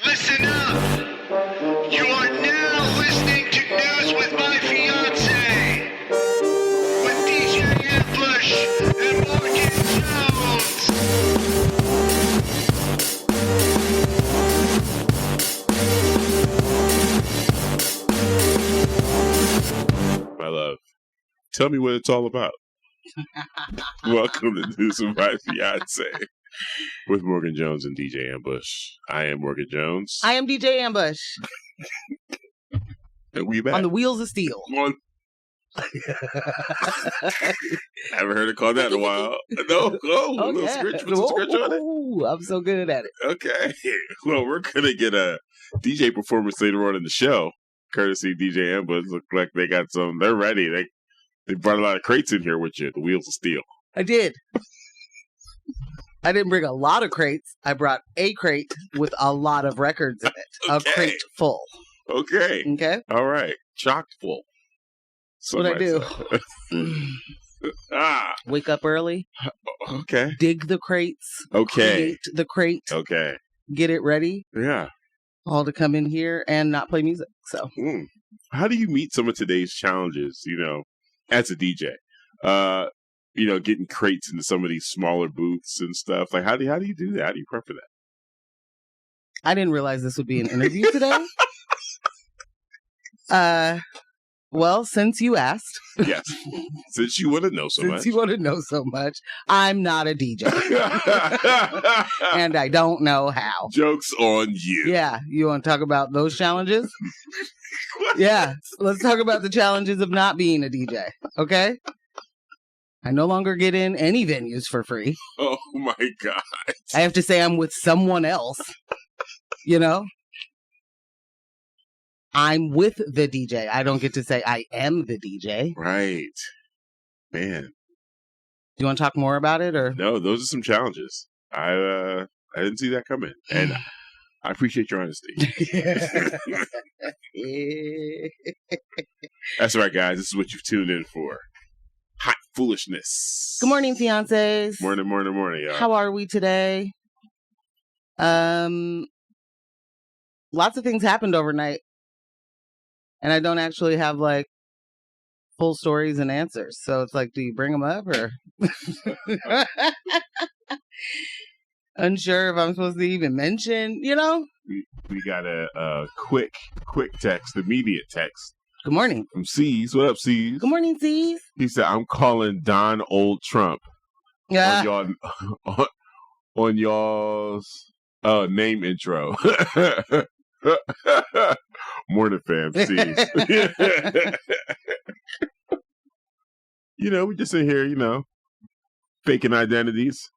Listen up! You are now listening to News with My Fiancé with DJ Ambush and Morgan Jones. My love, tell me what it's all about. Welcome to News with My Fiancé with Morgan Jones and DJ Ambush. I am Morgan Jones. I am DJ Ambush. And we back. On the wheels of steel. I haven't heard it called that in a while. No, a little scratch. Put some scratch on it. I'm so good at it. Okay. Well, we're going to get a DJ performance later on in the show. Courtesy DJ Ambush. Look like they got some. They're ready. They brought a lot of crates in here with you. The wheels of steel. I did. I didn't bring a lot of crates. I brought a crate with a lot of records in it. Okay. A crate full. Okay. Okay. All right. Chock full. What I do. Wake up early. Okay. Dig the crates. Okay. Create the crate. Okay. Get it ready. Yeah. All to come in here and not play music. So. How do you meet some of today's challenges, as a DJ? Getting crates into some of these smaller booths and stuff. Like, how do you do that? How do you prep for that? I didn't realize this would be an interview today. Well, since you asked. Yes. Since you want to know so much. Since you want to know so much, I'm not a DJ. And I don't know how. Joke's on you. Yeah. You want to talk about those challenges? Yeah. Let's talk about the challenges of not being a DJ. Okay? I no longer get in any venues for free. Oh, my God. I have to say I'm with someone else. I'm with the DJ. I don't get to say I am the DJ. Right. Man. Do you want to talk more about it, or no? Those are some challenges. I didn't see that coming, and I appreciate your honesty. That's right, guys. This is what you've tuned in for. Hot foolishness. Good morning, fiancés. Morning, y'all. How are we today? Lots of things happened overnight. And I don't actually have, full stories and answers. So it's like, do you bring them up or? Unsure if I'm supposed to even mention, We got a quick text, immediate text. Good morning. From Caes. What up, Caes? Good morning, Caes. He said, I'm calling donOLD Trump. Yeah. On y'all's name intro. Morning, fam. Caes. We just in here, faking identities,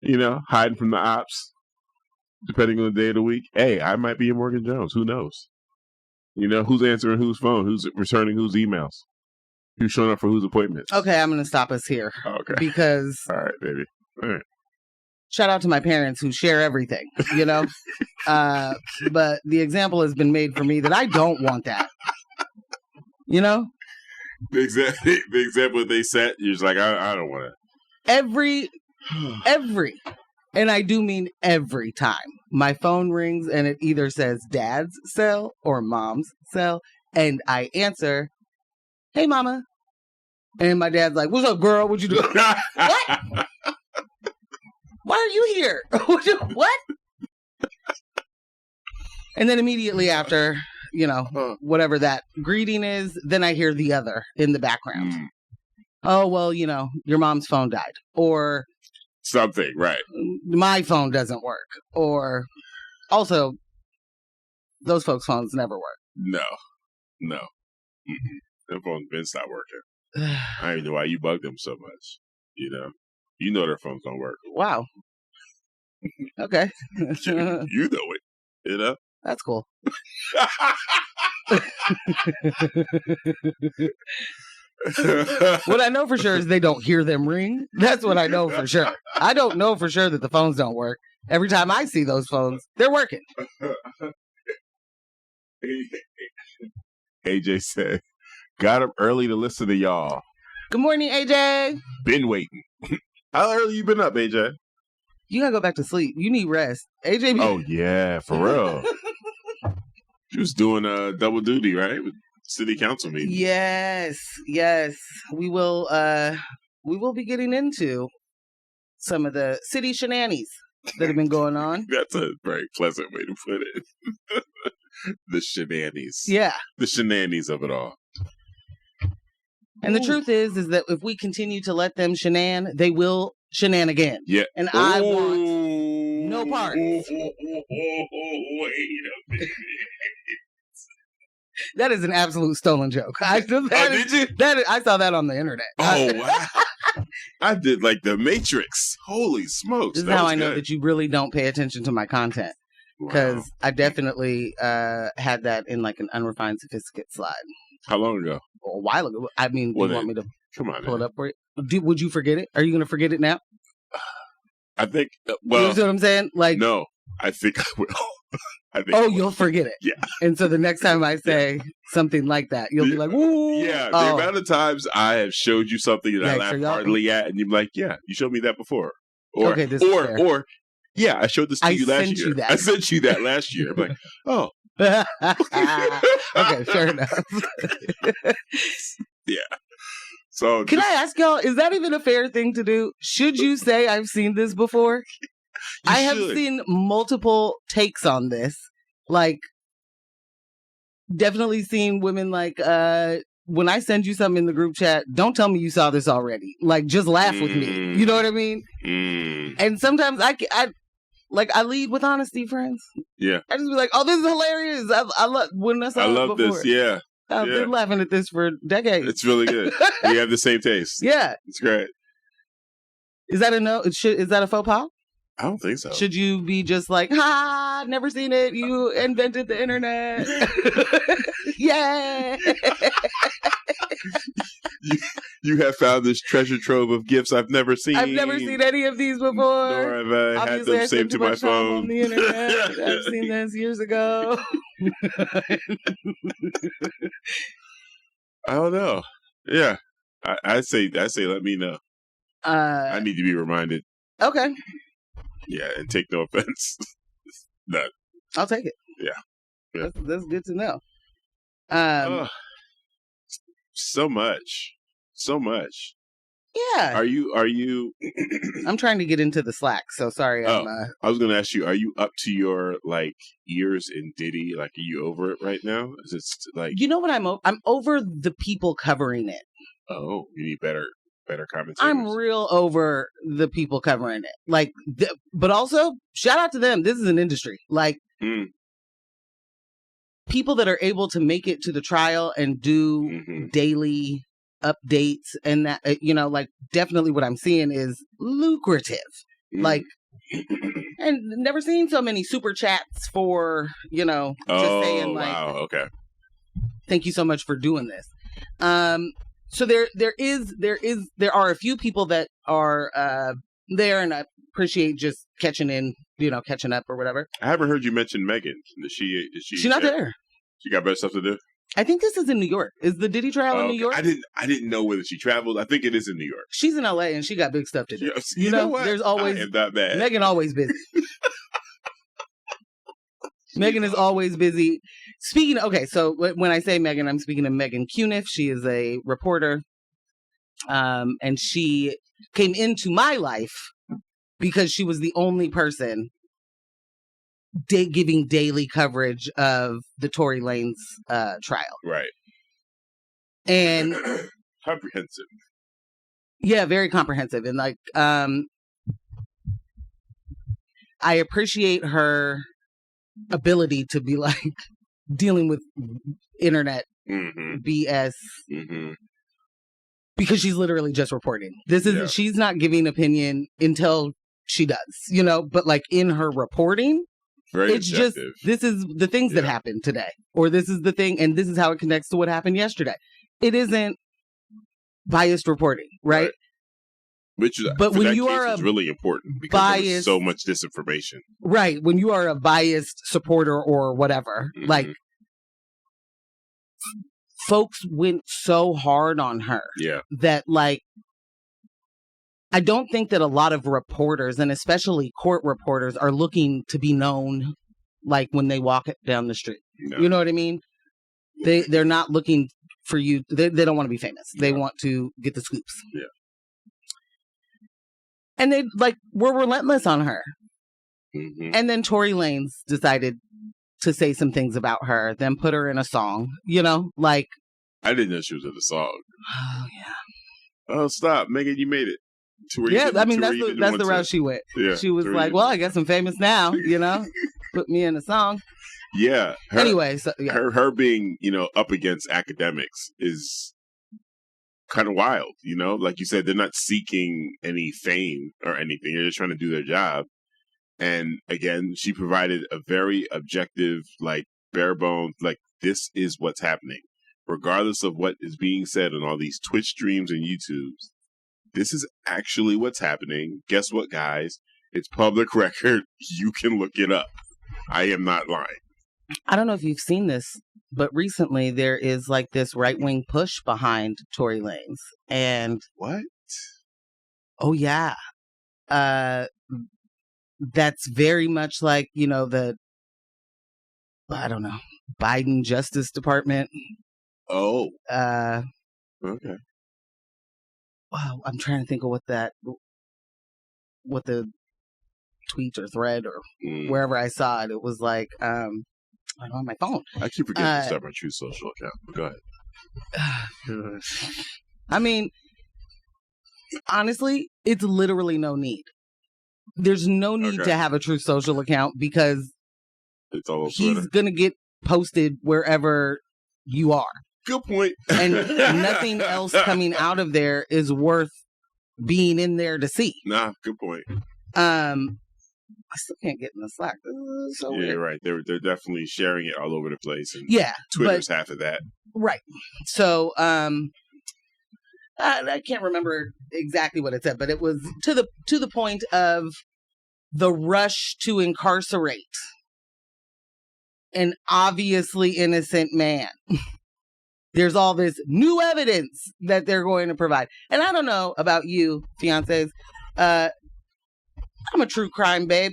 hiding from the ops, depending on the day of the week. Hey, I might be in Morgan Jones. Who knows? Who's answering whose phone? Who's returning whose emails? Who's showing up for whose appointments? Okay, I'm going to stop us here. Okay. Because... All right, baby. All right. Shout out to my parents who share everything, but the example has been made for me that I don't want that. The example they set, you're just like, I don't want it. Every, and I do mean every time, my phone rings and it either says dad's cell or mom's cell, and I answer, hey, mama. And my dad's like, what's up, girl? What you doing? What? Why are you here? What? And then immediately after, whatever that greeting is, then I hear the other in the background. Oh, well, your mom's phone died. Or something, right. My phone doesn't work. Or also, those folks' phones never work. No. Their phone's been stopped working. I don't even know why you bug them so much. You know their phones don't work. Wow. Okay. You know it. That's cool. What I know for sure is they don't hear them ring. That's what I know for sure. I don't know for sure that the phones don't work. Every time I see those phones, they're working. AJ said, got up early to listen to y'all. Good morning, AJ. Been waiting. How early you been up, AJ? You gotta go back to sleep. You need rest. AJ. Oh yeah, for real. She was doing double duty, right? With city council meeting. Yes. We will be getting into some of the city shenanigans that have been going on. That's a very pleasant way to put it. The shenanigans. Yeah. The shenanigans of it all. And the truth is that if we continue to let them they will shenan again. Yeah. And I want no parts. Wait a minute. That is an absolute stolen joke. Did you? I saw that on the internet. Oh, wow. I did like the Matrix. Holy smokes. This is how I know that you really don't pay attention to my content. Because I definitely had that in like an unrefined sophisticate slide. How long ago? A while ago. I mean, do you want me to pull it up for you? Would you forget it? Are you going to forget it now? I think, you know what I'm saying? Like, no, I think I will. You'll forget it. Yeah. And so the next time I say something like that, you'll be like, "Woo!" Yeah. The amount of times I have showed you something that I laughed heartily at, and you're like, "Yeah, you showed me that before." Or, okay, this is fair. Or, yeah, I showed this to you last year. I sent you that last year. I'm like, oh. Okay, fair enough. Yeah. So can I ask y'all, is that even a fair thing to do? Should you say I've seen this before? I have seen multiple takes on this. Like, definitely seen women like, when I send you something in the group chat, don't tell me you saw this already. Like, just laugh with me. You know what I mean? And sometimes I lead with honesty, friends. Yeah. I just be like, oh, this is hilarious. I love this. Yeah. I've been laughing at this for decades. It's really good. We have the same taste. Yeah. It's great. Is that a no? Is that a faux pas? I don't think so. Should you be just like, ha, never seen it. You invented the internet. Yeah. You have found this treasure trove of gifts I've never seen. I've never seen any of these before. Nor have I had them saved to my phone. On the internet. I've seen this years ago. I don't know. Yeah. I say let me know. I need to be reminded. Okay. Yeah, and take no offense. None. I'll take it. Yeah. That's good to know. So much. Yeah. Are you I'm trying to get into the Slack, so sorry. I was going to ask you, are you up to your like ears in Diddy? Like, are you over it right now? Is it like, you know what I'm over the people covering it. Oh, you need better commentators. I'm real over the people covering it. Like, but also shout out to them. This is an industry. Like, people that are able to make it to the trial and do daily updates and that, like, definitely what I'm seeing is lucrative. Like, and never seen so many super chats for, just saying like, wow, okay, thank you so much for doing this. So there are a few people that are there, and I appreciate just catching up or whatever. I haven't heard you mention Megan. Is she? She's not there. She got better stuff to do. I think this is in New York. Is the Diddy trial in New York? I didn't know whether she traveled. I think it is in New York. She's in LA and she got big stuff to do. You know what? There's always I am that bad. Megan always busy. Megan is always busy. Speaking of, okay, so when I say Megan, I'm speaking of Megan Cuniff. She is a reporter. And she came into my life because she was the only person giving daily coverage of the Tory Lanez trial. Right. And comprehensive. Yeah, very comprehensive. And like, I appreciate her ability to be like dealing with internet BS because she's literally just reporting. She's not giving opinion until she does, but like in her reporting, it's objective. Just, this is the things that happened today, or this is the thing, and this is how it connects to what happened yesterday. It isn't biased reporting, right? Which is, but when you are really important because there's so much disinformation, right? When you are a biased supporter or whatever, like folks went so hard on her, that like I don't think that a lot of reporters, and especially court reporters, are looking to be known like when they walk down the street. No. You know what I mean? They're not looking for you. They don't want to be famous. They want to get the scoops. Yeah. And they were relentless on her. Mm-hmm. And then Tory Lanez decided to say some things about her, then put her in a song, I didn't know she was in the song. Oh, yeah. Oh, stop. Megan, you made it. Yeah, I mean, that's the route she went. Yeah, she was like, well, I guess I'm famous now, put me in a song. Yeah. Anyway, so yeah. Her being, up against academics is kind of wild, Like you said, they're not seeking any fame or anything. They're just trying to do their job. And again, she provided a very objective, bare bones, this is what's happening. Regardless of what is being said on all these Twitch streams and YouTubes, this is actually what's happening. Guess what, guys? It's public record. You can look it up. I am not lying. I don't know if you've seen this, but recently there is this right-wing push behind Tory Lanez. And what? Oh, yeah. That's very much the, I don't know, Biden Justice Department. Oh. Okay. Wow, I'm trying to think of what the tweet or thread or wherever I saw it. It was I don't have my phone. I keep forgetting to start my True Social account. But go ahead. I mean, honestly, it's literally no need. There's no need to have a True Social account because it's all he's going to get posted wherever you are. Good point. And nothing else coming out of there is worth being in there to see. Nah, good point. I still can't get in the Slack. So yeah, weird. Right. They're definitely sharing it all over the place. And yeah, Twitter's half of that. Right. So, I can't remember exactly what it said, but it was to the point of the rush to incarcerate an obviously innocent man. There's all this new evidence that they're going to provide. And I don't know about you, fiancés. I'm a true crime babe,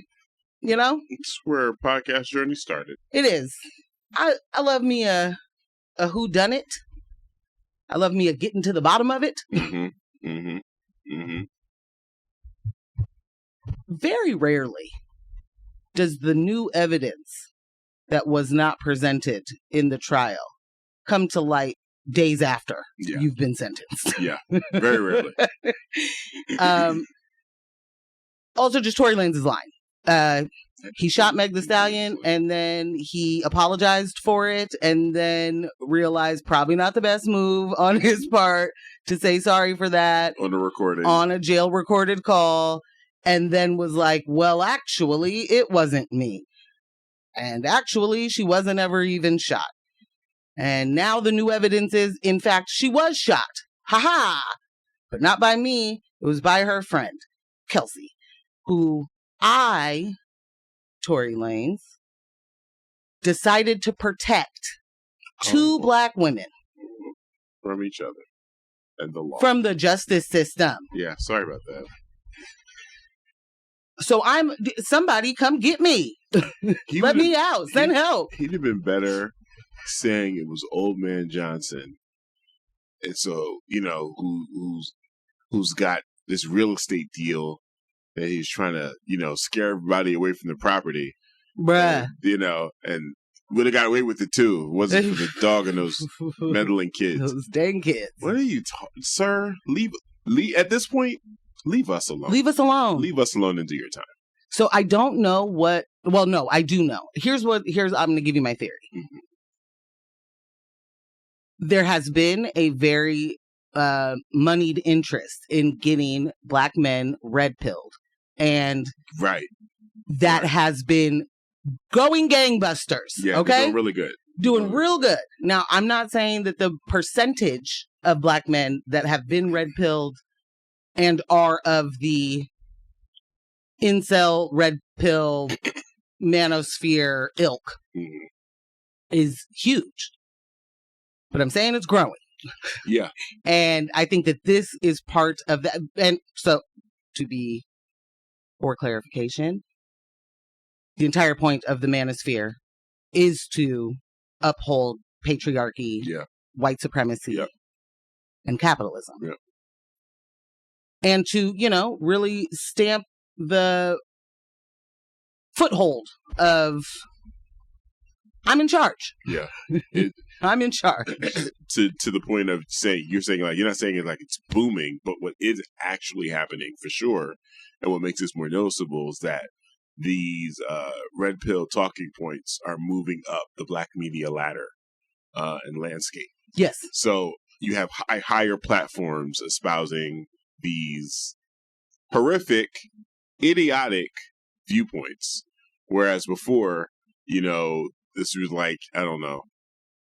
It's where podcast journey started. It is. I love me a whodunit. I love me a getting to the bottom of it. Mm-hmm. Mm-hmm. Mm-hmm. Very rarely does the new evidence that was not presented in the trial come to light days after you've been sentenced. Yeah, very rarely. Also, just Tory Lanez's line. He shot Meg Thee Stallion, and then he apologized for it, and then realized probably not the best move on his part to say sorry for that. On a recording. On a jail-recorded call, and then was like, well, actually, it wasn't me. And actually, she wasn't ever even shot. And now the new evidence is, in fact, she was shot. Ha-ha! But not by me. It was by her friend, Kelsey, who Tory Lanez, decided to protect two black women. From each other. And the law. From the justice system. Yeah, sorry about that. So somebody come get me. Let me out. Send help. He'd have been better saying it was Old Man Johnson. And so, who's got this real estate deal that he's trying to, scare everybody away from the property. Bruh. And would have got away with it too. It wasn't for the dog and those meddling kids. Those dang kids. What are you talking, sir? Leave at this point, leave us alone. Leave us alone. Leave us alone and do your time. So I don't know no, I do know. I'm going to give you my theory. Mm-hmm. There has been a very moneyed interest in getting black men red-pilled. And that has been going gangbusters. Yeah, okay? doing really good. Doing real good. Now, I'm not saying that the percentage of black men that have been red-pilled and are of the incel, red pill, manosphere ilk is huge. But I'm saying it's growing. Yeah. And I think that this is part of that. And so to be, for clarification, the entire point of the manosphere is to uphold patriarchy, white supremacy, and capitalism. Yeah. And to, really stamp the foothold of I'm in charge. Yeah. I'm in charge. To the point of saying, you're saying like, you're not saying it like it's booming, but what is actually happening for sure, and what makes this more noticeable is that these red pill talking points are moving up the black media ladder and landscape. Yes. So you have higher platforms espousing these horrific, idiotic viewpoints, whereas before, this was like, I don't know,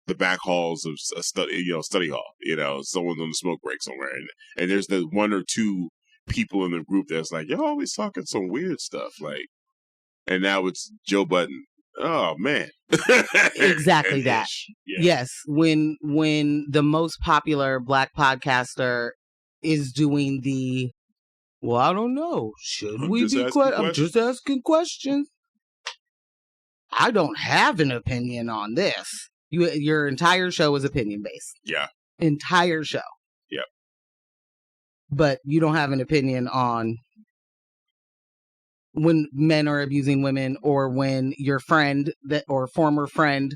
the back halls of a study hall. Someone's on the smoke break somewhere, and there's the one or two people in the group that's like, you're always talking some weird stuff, like, and now it's Joe Budden. Oh man, exactly that. Yeah. Yes, when the most popular black podcaster is doing the, well, I don't know, should we be? I'm just asking questions. I don't have an opinion on this. Your entire show is opinion based. Yeah. Entire show. Yep. But you don't have an opinion on when men are abusing women, or when your friend or former friend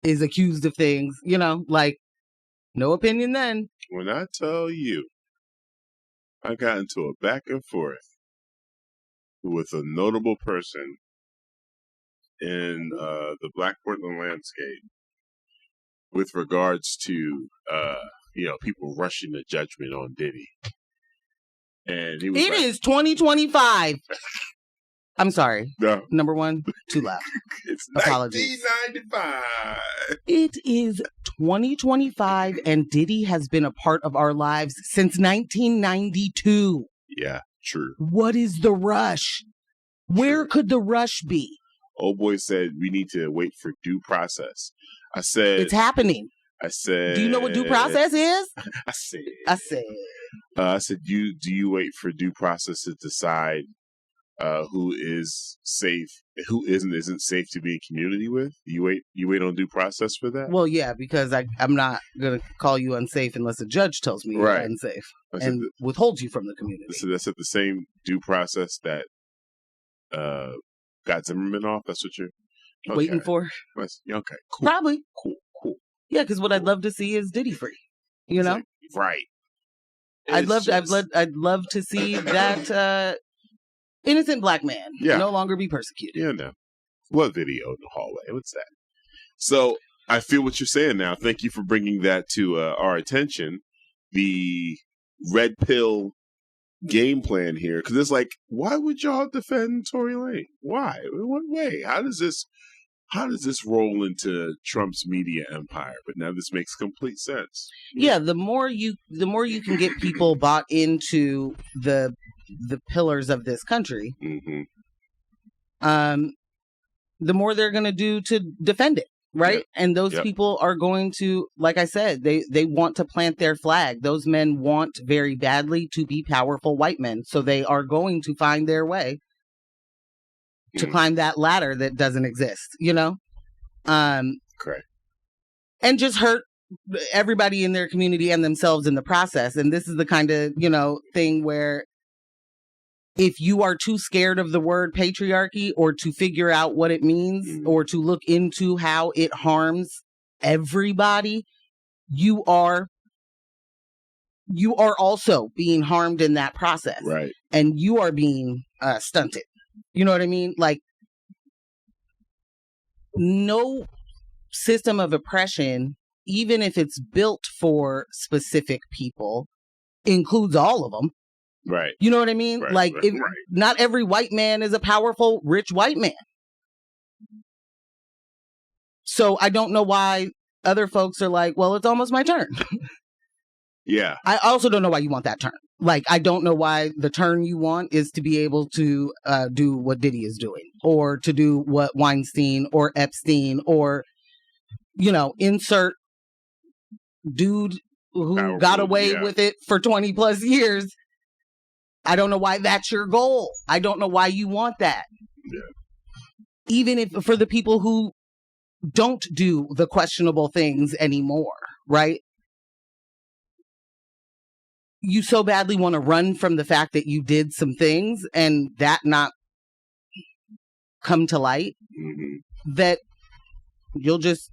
is accused of things, like, no opinion then. When I tell you, I got into a back and forth with a notable person in the Black Portland landscape with regards to, people rushing to judgment on Diddy. And he was It is 2025. I'm sorry. No. Number one, too loud. It's Apologies. 1995. It is 2025, and Diddy has been a part of our lives since 1992. Yeah, true. What is the rush? Where could the rush be? Old boy said we need to wait for due process. I said it's happening. I said, do you know what due process is? I said, do you wait for due process to decide who is safe, who isn't safe to be in community with? You wait on due process for that? Well, yeah, because I'm not gonna call you unsafe unless a judge tells me you're unsafe and withholds you from the community. So that's at the same due process that got Zimmerman off. That's what you're waiting for. Okay, cool. Probably cool. Yeah, because what I'd love to see is Diddy free. Right. I'd love to see that innocent black man no longer be persecuted. Yeah, no. What video in the hallway? What's that? So I feel what you're saying now. Thank you for bringing that to our attention. The red pill game plan here, because it's like, why would y'all defend Tory Lane? Why? In what way? How does this roll into Trump's media empire? But now this makes complete sense. Yeah, the more you can get people bought into the pillars of this country, the more they're going to do to defend it, right? Yep. And those people are going to, like I said, they want to plant their flag. Those men want very badly to be powerful white men, so they are going to find their way to climb that ladder that doesn't exist, Correct. And just hurt everybody in their community and themselves in the process. And this is the kind of, thing where if you are too scared of the word patriarchy, or to figure out what it means, or to look into how it harms everybody, you are also being harmed in that process. Right. And you are being stunted. You know what I mean? Like, no system of oppression, even if it's built for specific people, includes all of them. Right. You know what I mean? Right, not every white man is a powerful, rich white man. So I don't know why other folks are like, well, it's almost my turn. Yeah. I also don't know why you want that turn. Like, I don't know why the turn you want is to be able to do what Diddy is doing, or to do what Weinstein or Epstein, or, insert dude who got away with it for 20 plus years. I don't know why that's your goal. I don't know why you want that. Yeah. Even if for the people who don't do the questionable things anymore, right? You so badly want to run from the fact that you did some things and that not come to light that you'll just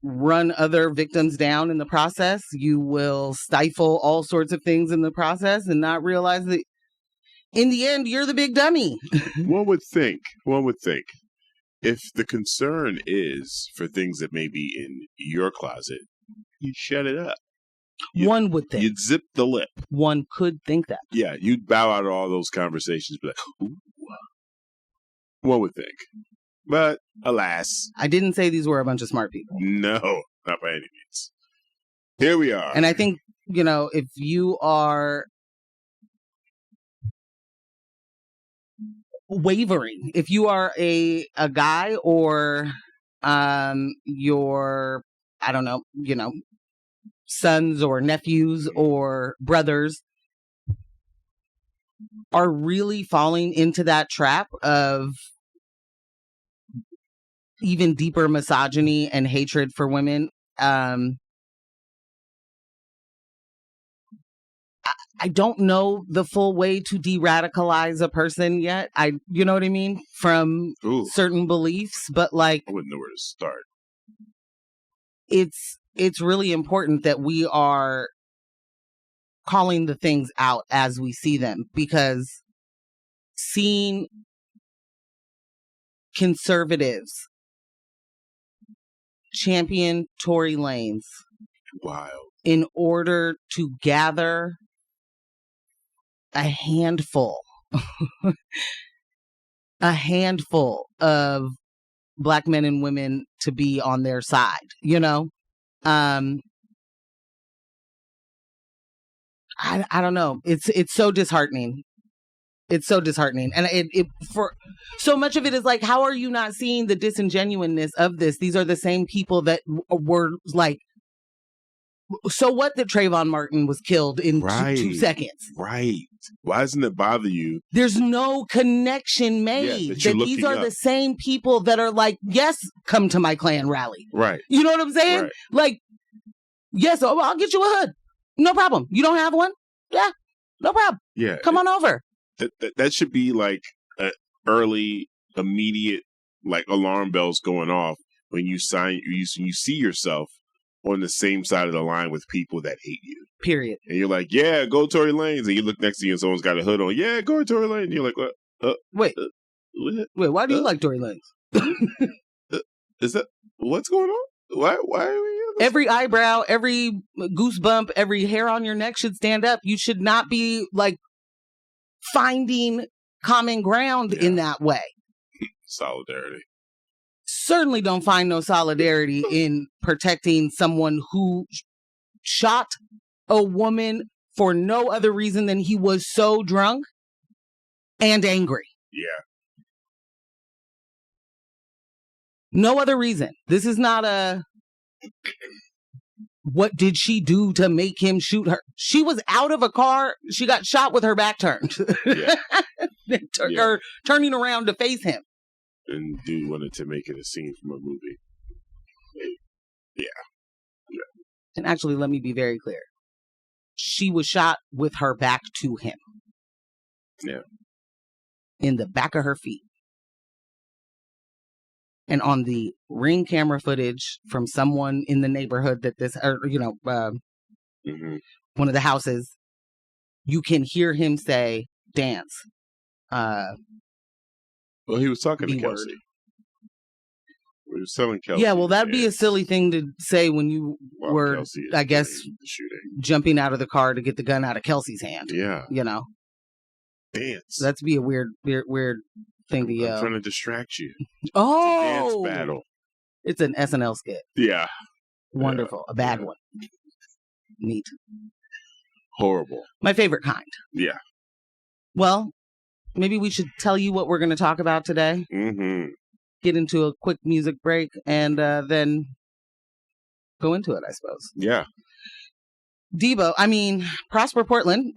run other victims down in the process. You will stifle all sorts of things in the process and not realize that in the end, you're the big dummy. One would think, if the concern is for things that may be in your closet, you'd shut it up. One would think. You'd zip the lip. One could think that. Yeah, you'd bow out of all those conversations, be like, ooh. One would think. But, alas. I didn't say these were a bunch of smart people. No, not by any means. Here we are. And I think, if you are wavering, if you are a guy or your, I don't know, sons or nephews or brothers are really falling into that trap of even deeper misogyny and hatred for women, I don't know the full way to de-radicalize a person yet. You know what I mean? From certain beliefs, but like, I wouldn't know where to start. It's really important that we are calling the things out as we see them, because seeing conservatives champion Tory Lanez wild in order to gather a handful of Black men and women to be on their side, I don't know. It's so disheartening. It's so disheartening. And it for so much of it is like, how are you not seeing the disingenuousness of this? These are the same people that were like, so what that Trayvon Martin was killed in 2 seconds. Right. Why doesn't it bother you? There's no connection made. That these are the same people that are like, yes, come to my Klan rally. Right. You know what I'm saying? Right. Like, yes, I'll get you a hood. No problem. You don't have one? Yeah, no problem. Yeah. Come on over. That should be like an early, immediate, like alarm bells going off when you see yourself on the same side of the line with people that hate you. Period. And you're like, yeah, go Tory Lanez. And you look next to you and someone's got a hood on. Yeah, go Tory Lanez. And you're like, what? Wait, why do you like Tory Lanez? Is that what's going on? Why are we here? Every eyebrow, every goosebump, every hair on your neck should stand up. You should not be like finding common ground in that way. Solidarity. Certainly don't find no solidarity in protecting someone who shot a woman for no other reason than he was so drunk and angry. Yeah. No other reason. This is not a, what did she do to make him shoot her? She was out of a car. She got shot with her back turned. Yeah. Or turning around to face him. And dude wanted to make it a scene from a movie. Yeah. And actually, let me be very clear. She was shot with her back to him. Yeah. In the back of her feet. And on the Ring camera footage from someone in the neighborhood that one of the houses, you can hear him say, dance. Well, he was talking to Kelsey. He was telling Kelsey. Yeah, well, that'd be a silly thing to say when you were, I guess, jumping out of the car to get the gun out of Kelsey's hand. Yeah. Dance. That'd be a weird thing to yell. I'm trying to distract you. Oh! It's a dance battle. It's an SNL skit. Yeah. Wonderful. A bad one. Neat. Horrible. My favorite kind. Yeah. Well, maybe we should tell you what we're going to talk about today. Mm-hmm. Get into a quick music break and then go into it, I suppose. Yeah. Prosper Portland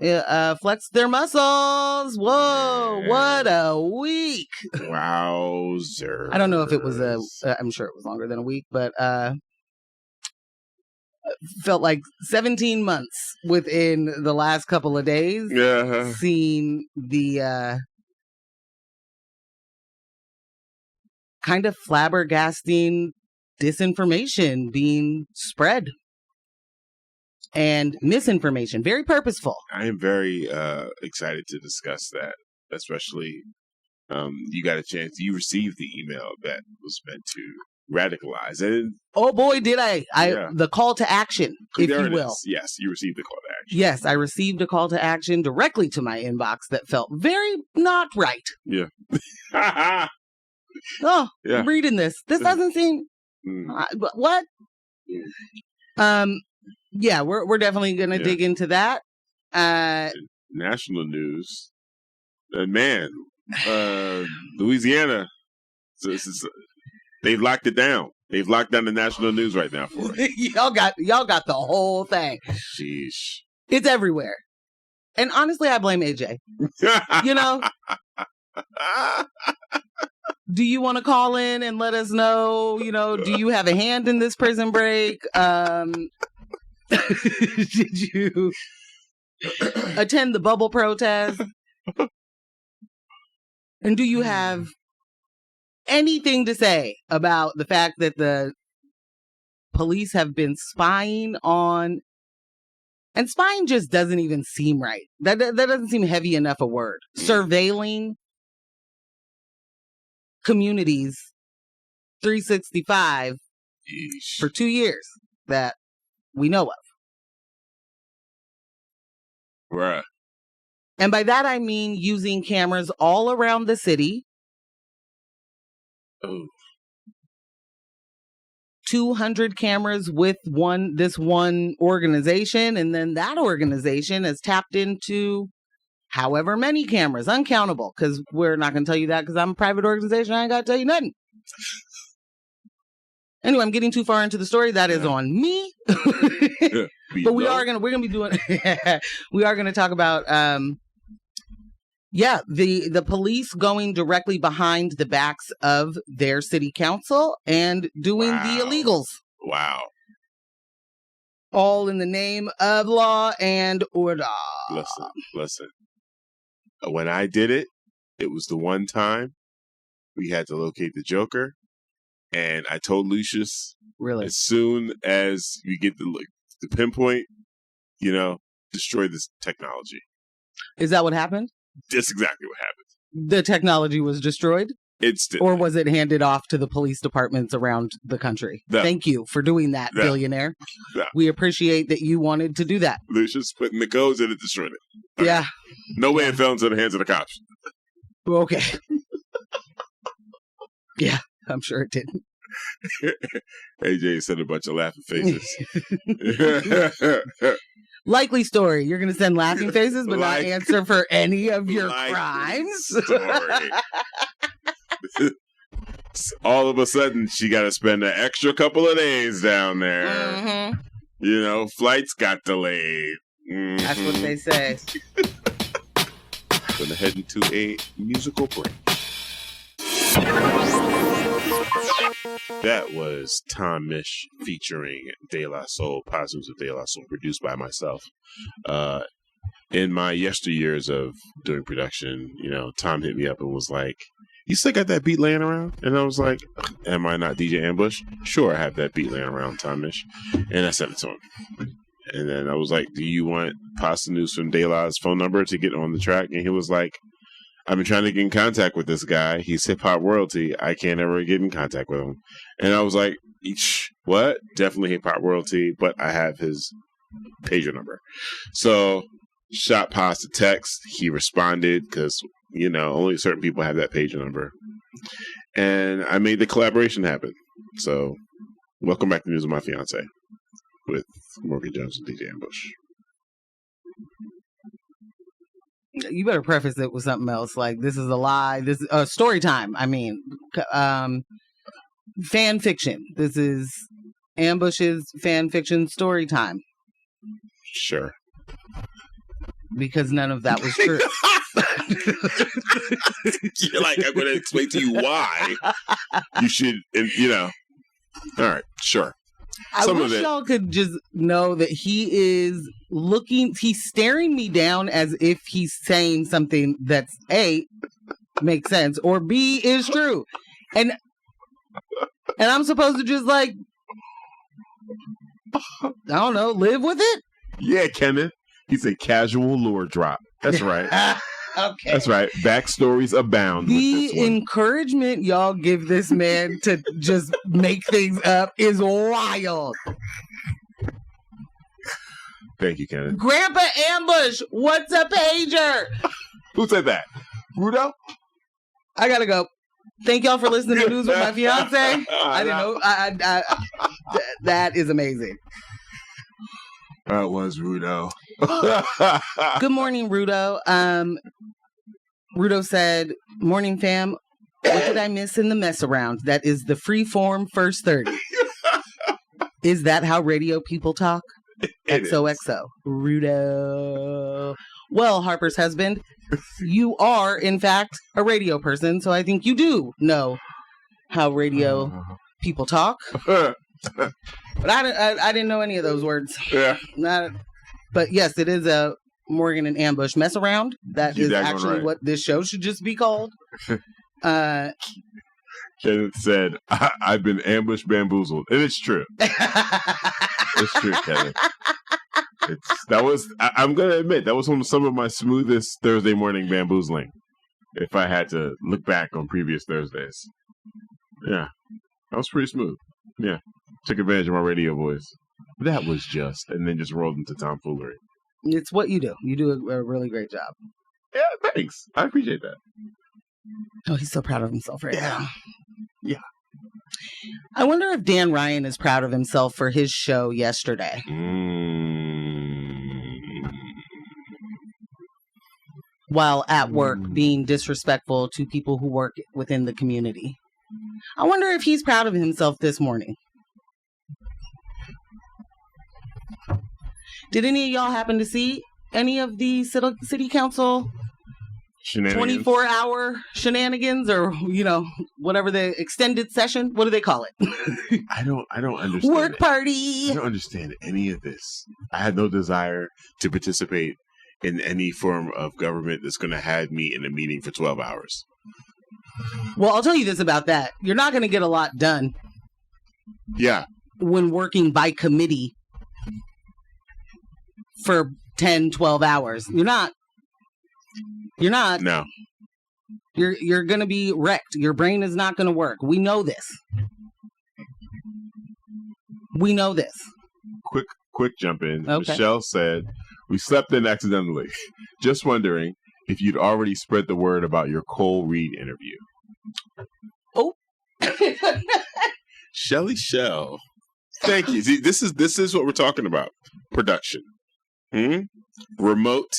flexed their muscles. Whoa, what a week. Wowzer. I don't know if it was I'm sure it was longer than a week, but felt like 17 months within the last couple of days. Yeah. Seeing the kind of flabbergasting disinformation being spread. And misinformation, very purposeful. I am very excited to discuss that, especially you got a chance. You received the email that was meant to radicalize, and oh boy, did I! Yeah. The call to action, if there you it will. is. Yes, you received the call to action. Yes, I received a call to action directly to my inbox that felt very not right. Yeah. Oh, yeah. I'm reading this. This doesn't seem. What? Yeah, we're definitely going to dig into that. National news. Man, Louisiana, they've locked it down. They've locked down the national news right now for us. y'all got the whole thing. Sheesh. It's everywhere. And honestly, I blame AJ. You know? Do you want to call in and let us know, do you have a hand in this prison break? Did you attend the bubble protest? And do you have anything to say about the fact that the police have been spying on, and spying just doesn't even seem right. That doesn't seem heavy enough a word. Surveilling communities 365 for 2 years that we know of. Right. And by that, I mean using cameras all around the city. Oh. 200 cameras with this one organization. And then that organization has tapped into however many cameras, uncountable, because we're not going to tell you that because I'm a private organization. I ain't got to tell you nothing. Anyway, I'm getting too far into the story. That is on me. But we're gonna be doing. We are gonna talk about, the police going directly behind the backs of their city council and doing the illegals. Wow. All in the name of law and order. Listen. When I did it, it was the one time we had to locate the Joker. And I told Lucius, really, as soon as you get the pinpoint, destroy this technology. Is that what happened? That's exactly what happened. The technology was destroyed? Instantly. Or was it handed off to the police departments around the country? No. Thank you for doing that, billionaire. No. We appreciate that you wanted to do that. Lucius putting the codes in it, destroyed it. Yeah. No way it fell into the hands of the cops. Okay. Yeah. I'm sure it didn't. AJ sent a bunch of laughing faces. Likely story. You're going to send laughing faces, but not answer for any of your crimes. Story. All of a sudden, she got to spend an extra couple of days down there. Mm-hmm. Flights got delayed. Mm-hmm. That's what they say. Going to head into a musical break. That was Tom Misch featuring De La Soul, Positives of De La Soul, produced by myself. In my yesteryears of doing production, Tom hit me up and was like, "You still got that beat laying around?" And I was like, "Am I not DJ Ambush?" "Sure, I have that beat laying around, Tom Misch." And I sent it to him. And then I was like, "Do you want Pasta News from De La's phone number to get on the track?" And he was like, "I've been trying to get in contact with this guy. He's hip hop royalty. I can't ever get in contact with him." And I was like, "What? Definitely hip hop royalty, but I have his pager number." So shot Pasta text. He responded because, only certain people have that pager number. And I made the collaboration happen. So welcome back to News of My Fiancé with Morgan Jones and DJ Ambush. You better preface it with something else. Like, this is a lie. This is story time. Fan fiction. This is Ambush's fan fiction story time. Sure. Because none of that was true. You're like, I'm going to explain to you why you should, All right, sure. I wish y'all could just know that he's staring me down as if he's saying something that's A, makes sense, or B, is true. And I'm supposed to just like, I don't know, live with it? Yeah, Kenneth. He's a casual lure drop. That's right. Okay. That's right. Backstories abound. The encouragement y'all give this man to just make things up is wild. Thank you, Kenneth. Grandpa Ambush, what's a pager? Who said that? Rudo? I gotta go. Thank y'all for listening to News with My Fiancé. I didn't know. That is amazing. That was Rudo. Good morning, Rudo. Rudo said, "Morning, fam. What did I miss in the mess around? That is the freeform first 30. Is that how radio people talk? XOXO. Rudo. Well, Harper's husband, you are, in fact, a radio person, so I think you do know how radio people talk. But I didn't know any of those words. Yeah. But yes, it is a Morgan and Ambush mess around. That is actually right. what this show should just be called. Kenneth said, I've been ambushed, bamboozled. And it's true. It's true, Kenneth. I'm going to admit, that was some of my smoothest Thursday morning bamboozling. If I had to look back on previous Thursdays. Yeah. That was pretty smooth. Yeah. Took advantage of my radio voice. That was just, and then just rolled into tomfoolery. It's what you do. You do a really great job. Yeah, thanks. I appreciate that. Oh, he's so proud of himself right now. Yeah. I wonder if Dan Ryan is proud of himself for his show yesterday. While at work, being disrespectful to people who work within the community. I wonder if he's proud of himself this morning. Did any of y'all happen to see any of the city council 24-hour shenanigans, or whatever the extended session? What do they call it? I don't understand. Work party. I don't understand any of this. I had no desire to participate in any form of government that's going to have me in a meeting for 12 hours. Well, I'll tell you this about that. You're not going to get a lot done. Yeah. When working by committee for 10, 12 hours. You're not. No. You're going to be wrecked. Your brain is not going to work. We know this. Quick jump in. Okay. Michelle said, we slept in accidentally. Just wondering if you'd already spread the word about your Cole Reed interview. Oh. Shelly Shell. Thank you. See, this is what we're talking about. Production. Remote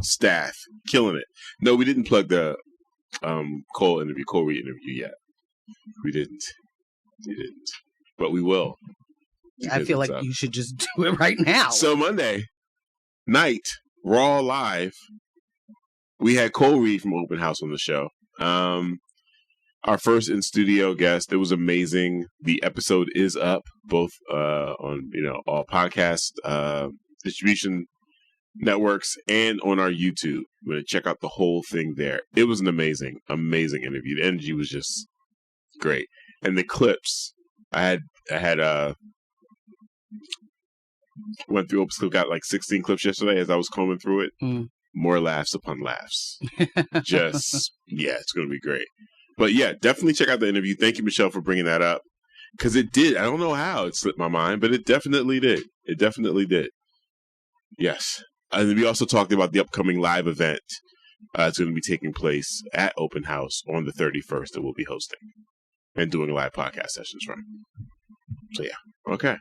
staff. Killing it. No, we didn't plug the Cole Reed interview yet. We didn't. But we will. I feel like you should just do it right now. So Monday night, Raw Live, we had Cole Reed from Open House on the show. Our first in-studio guest. It was amazing. The episode is up, both on all podcast distribution networks and on our YouTube. I'm going to check out the whole thing there. It was an amazing interview. The energy was just great. And the clips, I had went through got like 16 clips yesterday as I was combing through it. More laughs upon laughs. Just, yeah, it's going to be great. But yeah, definitely check out the interview. Thank you, Michelle, for bringing that up. Because it did. I don't know how it slipped my mind, but it definitely did. Yes. And we also talked about the upcoming live event. It's going to be taking place at Open House on the 31st that we'll be hosting and doing live podcast sessions from. So yeah. Okay.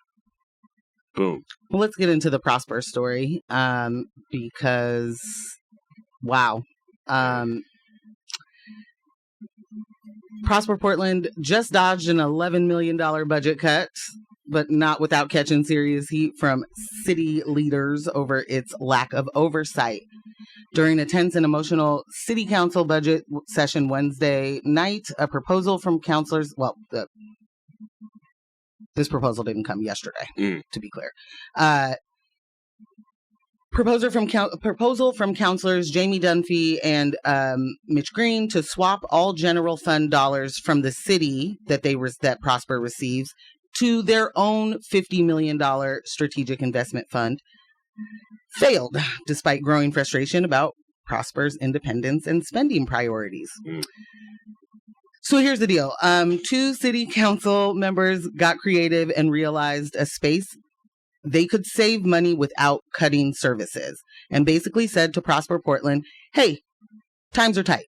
Boom. Well, let's get into the Prosper story. Because, wow. Prosper Portland just dodged an $11 million budget cut but not without catching serious heat from city leaders over its lack of oversight. During a tense and emotional city council budget session Wednesday night, a proposal from councilors, this proposal didn't come yesterday, to be clear. Proposal from councilors Jamie Dunphy and Misch Green to swap all general fund dollars from the city that Prosper receives to their own $50 million strategic investment fund failed, despite growing frustration about Prosper's independence and spending priorities. So here's the deal. 2 city council members got creative and realized a space they could save money without cutting services, and basically said to Prosper Portland, hey, times are tight.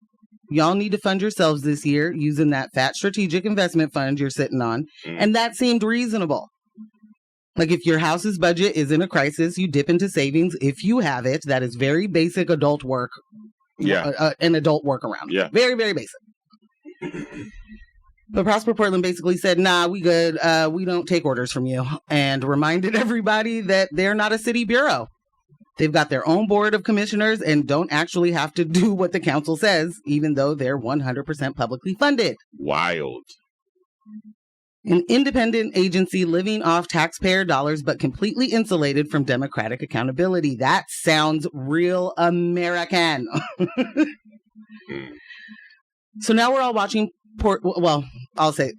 Y'all need to fund yourselves this year using that fat strategic investment fund you're sitting on. And that seemed reasonable. Like, if your house's budget is in a crisis, you dip into savings. If you have it, that is very basic adult work. Yeah. An adult workaround. Yeah. Very, very basic. But Prosper Portland basically said, nah, we good. We don't take orders from you. And reminded everybody that they're not a city bureau. They've got their own board of commissioners and don't actually have to do what the council says, even though they're 100% publicly funded. Wild. An independent agency living off taxpayer dollars, but completely insulated from democratic accountability. That sounds real American. So now we're all watching I'll say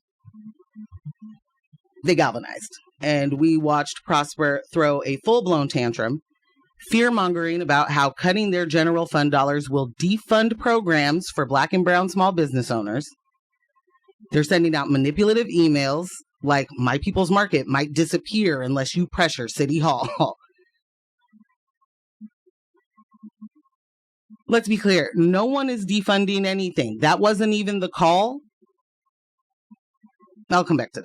they galvanized, and we watched Prosper throw a full-blown tantrum, fear-mongering about how cutting their general fund dollars will defund programs for Black and brown small business owners. They're sending out manipulative emails like My People's Market might disappear unless you pressure City Hall. Let's be clear. No one is defunding anything. That wasn't even the call. I'll come back to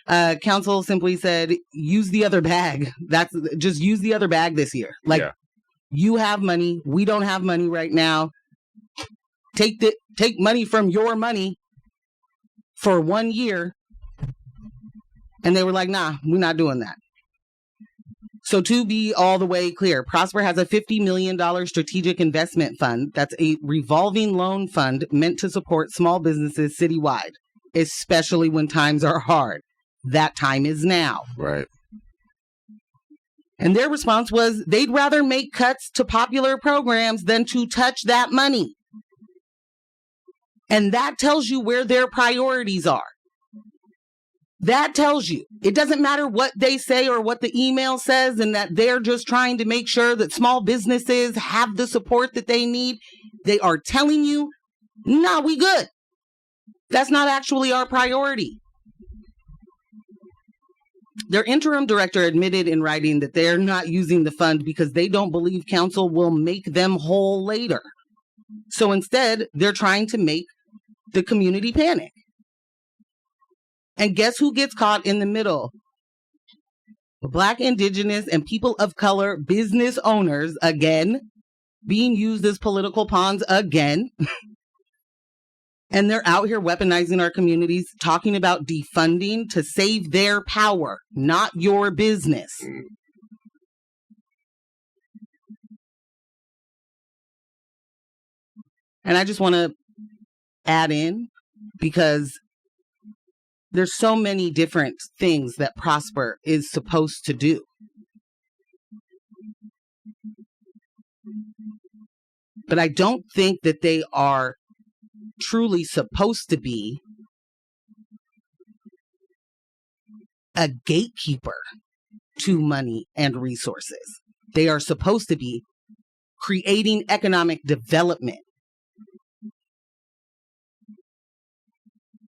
that. Council simply said, use the other bag. Just use the other bag this year. You have money. We don't have money right now. Take money from your money for 1 year. And they were like, nah, we're not doing that. So to be all the way clear, Prosper has a $50 million strategic investment fund. That's a revolving loan fund meant to support small businesses citywide, especially when times are hard. That time is now. Right. And their response was they'd rather make cuts to popular programs than to touch that money. And that tells you where their priorities are. That tells you. It doesn't matter what they say or what the email says, and that they're just trying to make sure that small businesses have the support that they need. They are telling you, nah, we good. That's not actually our priority. Their interim director admitted in writing that they're not using the fund because they don't believe council will make them whole later. So instead, they're trying to make the community panic. And guess who gets caught in the middle? Black, Indigenous, and people of color business owners, again, being used as political pawns again. And they're out here weaponizing our communities, talking about defunding to save their power, not your business. And I just want to add in, because there's so many different things that Prosper is supposed to do. But I don't think that they are truly supposed to be a gatekeeper to money and resources. They are supposed to be creating economic development.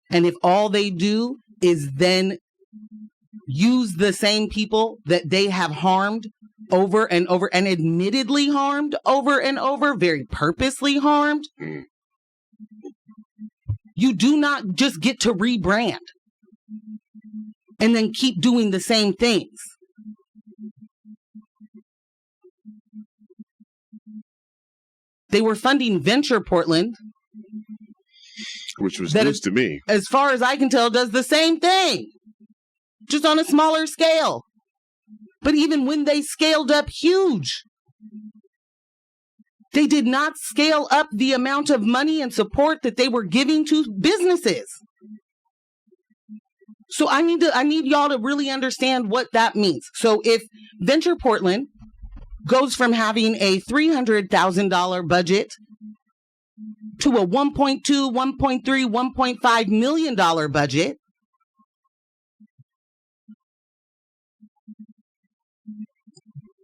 And if all they do is then use the same people that they have harmed over and over, and admittedly harmed over and over, very purposely harmed, you do not just get to rebrand and then keep doing the same things. They were funding Venture Portland, which was news to me. As far as I can tell, does the same thing. just on a smaller scale. But even when they scaled up huge, they did not scale up the amount of money and support that they were giving to businesses. So I need y'all to really understand what that means. So if Venture Portland goes from having a $300,000 budget to a $1.2, $1.3, $1.5 million budget,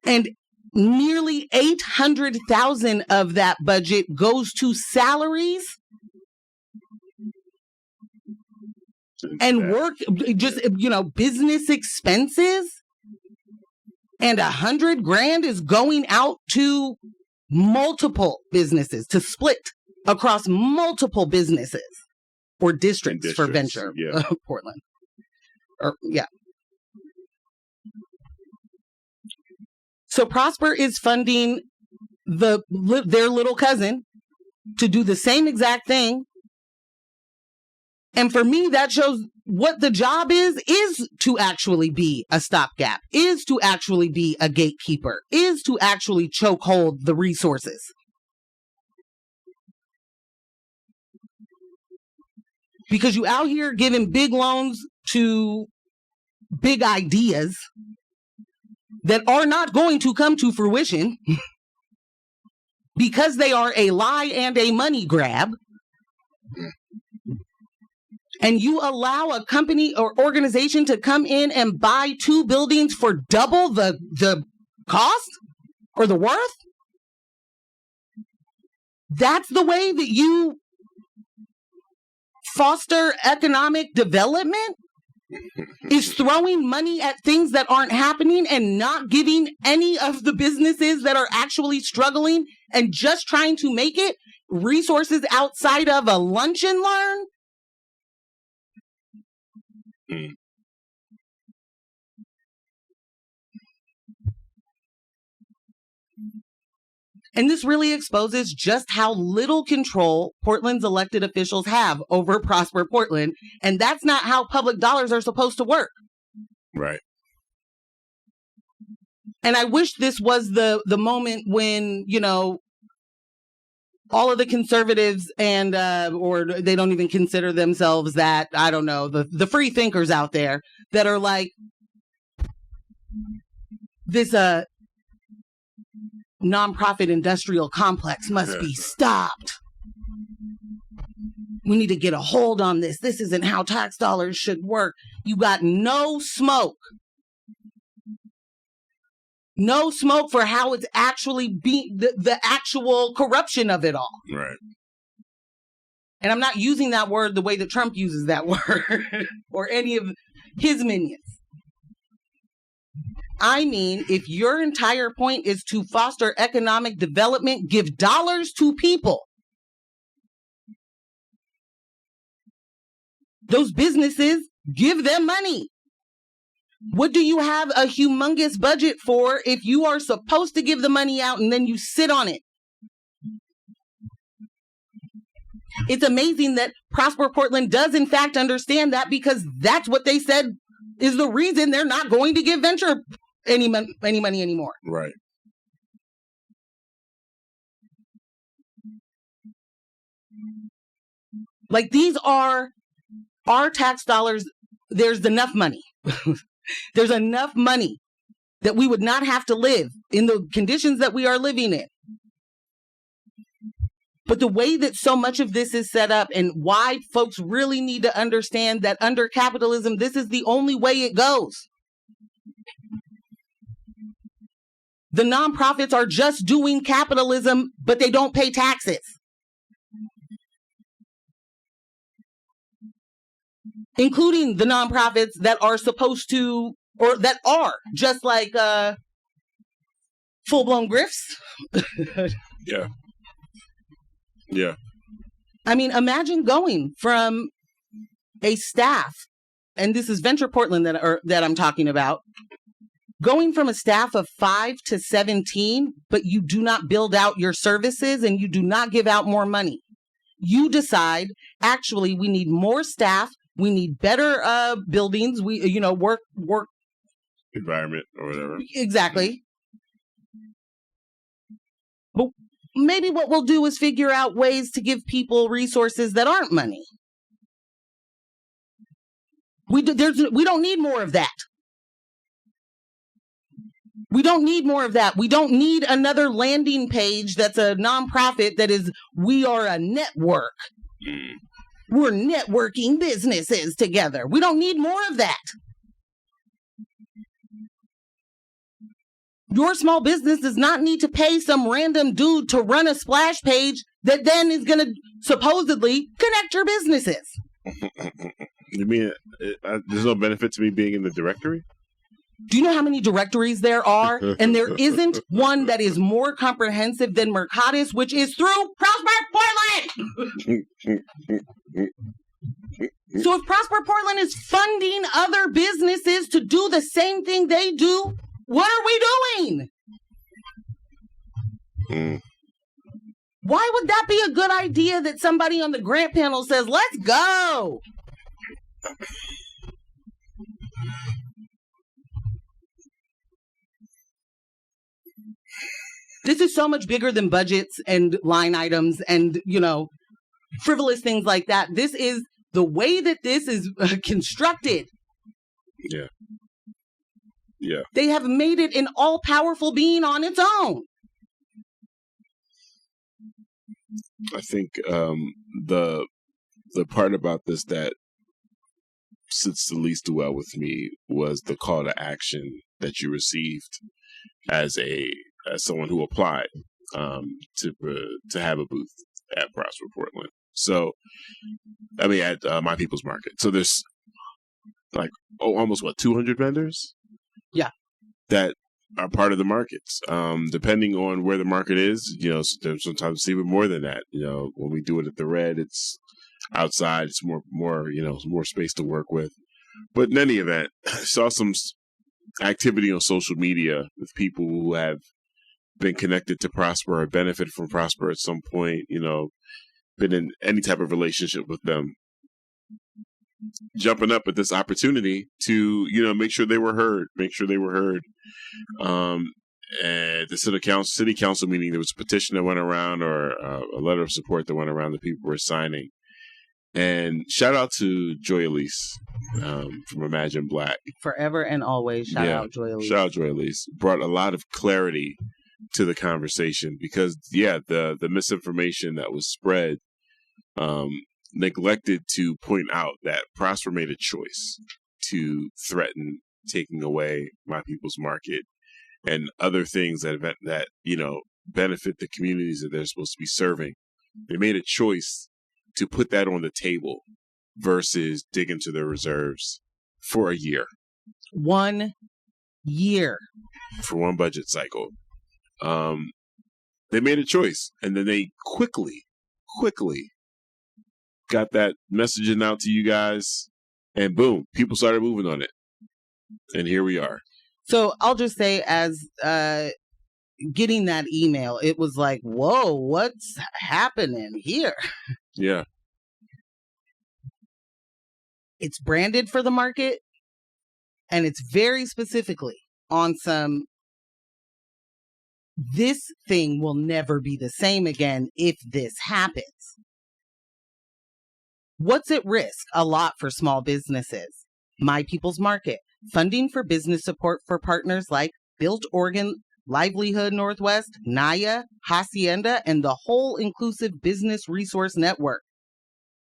and nearly $800,000 of that budget goes to salaries and work, just, business expenses, and $100,000 is going out to multiple businesses to split across multiple businesses or districts for Venture Portland. So Prosper is funding their little cousin to do the same exact thing. And for me, that shows what the job is to actually be a stopgap, is to actually be a gatekeeper, is to actually chokehold the resources. Because you out here giving big loans to big ideas that are not going to come to fruition because they are a lie and a money grab. And you allow a company or organization to come in and buy 2 buildings for double the cost or the worth? That's the way that you foster economic development? Is throwing money at things that aren't happening and not giving any of the businesses that are actually struggling and just trying to make it resources outside of a lunch and learn? And this really exposes just how little control Portland's elected officials have over Prosper Portland. And that's not how public dollars are supposed to work. Right. And I wish this was the moment when, all of the conservatives and, or they don't even consider themselves that, I don't know, the free thinkers out there that are like, this, nonprofit industrial complex must be stopped. We need to get a hold on this. This isn't how tax dollars should work. You got no smoke. No smoke for how it's actually the actual corruption of it all. Right. And I'm not using that word the way that Trump uses that word or any of his minions. I mean, if your entire point is to foster economic development, give dollars to people. Those businesses, give them money. What do you have a humongous budget for if you are supposed to give the money out and then you sit on it? It's amazing that Prosper Portland does in fact understand that, because that's what they said is the reason they're not going to give Venture any money anymore. Right. Like, these are our tax dollars. There's enough money. There's enough money that we would not have to live in the conditions that we are living in. But the way that so much of this is set up, and why folks really need to understand that under capitalism, this is the only way it goes. The nonprofits are just doing capitalism, but they don't pay taxes. Including the nonprofits that are supposed to, or that are just like full-blown grifts. Yeah. Yeah. I mean, imagine going from a staff, and this is Venture Portland that I'm talking about, going from a staff of 5 to 17, but you do not build out your services and you do not give out more money. You decide, actually, we need more staff We need better buildings. We, work. Environment or whatever. Exactly. But maybe what we'll do is figure out ways to give people resources that aren't money. We don't need more of that. We don't need more of that. We don't need another landing page that's a nonprofit that is, we are a network. We're networking businesses together. We don't need more of that. Your small business does not need to pay some random dude to run a splash page that then is going to supposedly connect your businesses. You mean there's no benefit to me being in the directory? Do you know how many directories there are? And there isn't one that is more comprehensive than Mercatus, which is through Prosper Portland. So if Prosper Portland is funding other businesses to do the same thing they do, what are we doing? Why would that be a good idea that somebody on the grant panel says, let's go? This is so much bigger than budgets and line items and, frivolous things like that. This is the way that this is constructed. Yeah. Yeah. They have made it an all-powerful being on its own. I think the part about this that sits the least well with me was the call to action that you received as someone who applied to have a booth at Prosper Portland. So, I mean, at My People's Market. So there's almost 200 vendors? Yeah. That are part of the markets. Depending on where the market is, there's sometimes even more than that. When we do it at the Red, it's outside. It's more space to work with. But in any event, I saw some activity on social media with people who have been connected to Prosper or benefited from Prosper at some point, been in any type of relationship with them, jumping up at this opportunity to, make sure they were heard. At the city council meeting, there was a petition that went around, or a letter of support that went around that people were signing. And shout out to Joy Elise from Imagine Black. Forever and always, shout out Joy Elise. Shout out Joy Elise. Brought a lot of clarity to the conversation because, the misinformation that was spread neglected to point out that Prosper made a choice to threaten taking away My People's Market and other things that benefit the communities that they're supposed to be serving. They made a choice to put that on the table versus dig into their reserves for a year. 1 year. For one budget cycle. They made a choice, and then they quickly got that messaging out to you guys, and boom, people started moving on it. And here we are. So I'll just say, as getting that email, it was like, whoa, what's happening here? Yeah. It's branded for the market, and it's very specifically on some, this thing will never be the same again if this happens. What's at risk? A lot for small businesses. My People's Market. Funding for business support for partners like Built Oregon, Livelihood Northwest, NAYA, Hacienda, and the whole Inclusive Business Resource Network,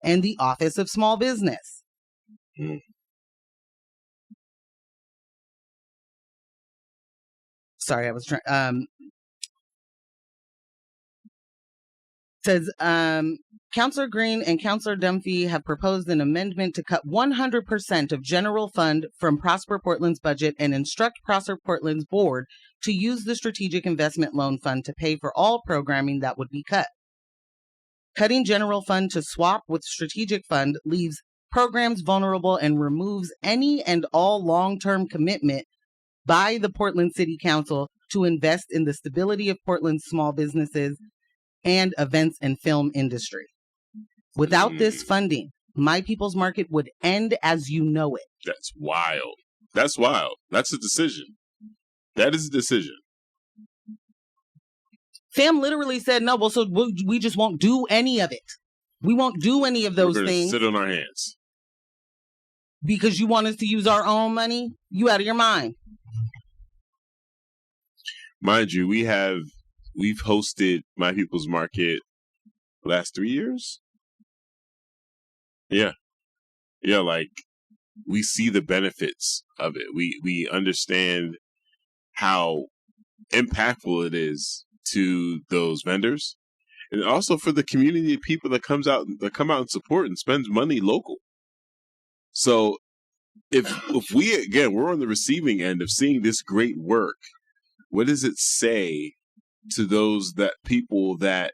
and the Office of Small Business. Sorry, I was trying. Says, Councillor Green and Councillor Dunphy have proposed an amendment to cut 100% of general fund from Prosper Portland's budget and instruct Prosper Portland's board to use the Strategic Investment Loan Fund to pay for all programming that would be cut. Cutting general fund to swap with strategic fund leaves programs vulnerable and removes any and all long-term commitment by the Portland City Council to invest in the stability of Portland's small businesses and events and film industry. Without this funding, My People's Market would end as you know it. That's wild. That's wild. That's a decision. That is a decision. Fam literally said, no, well, so we just won't do any of it. We won't do any of those things. Sit on our hands. Because you want us to use our own money? You out of your mind. Mind you, we've hosted My People's Market the last 3 years. Yeah. Yeah, like, we see the benefits of it. We understand how impactful it is to those vendors, and also for the community of people that come out and support and spends money local. So if we, again, we're on the receiving end of seeing this great work, what does it say to those people that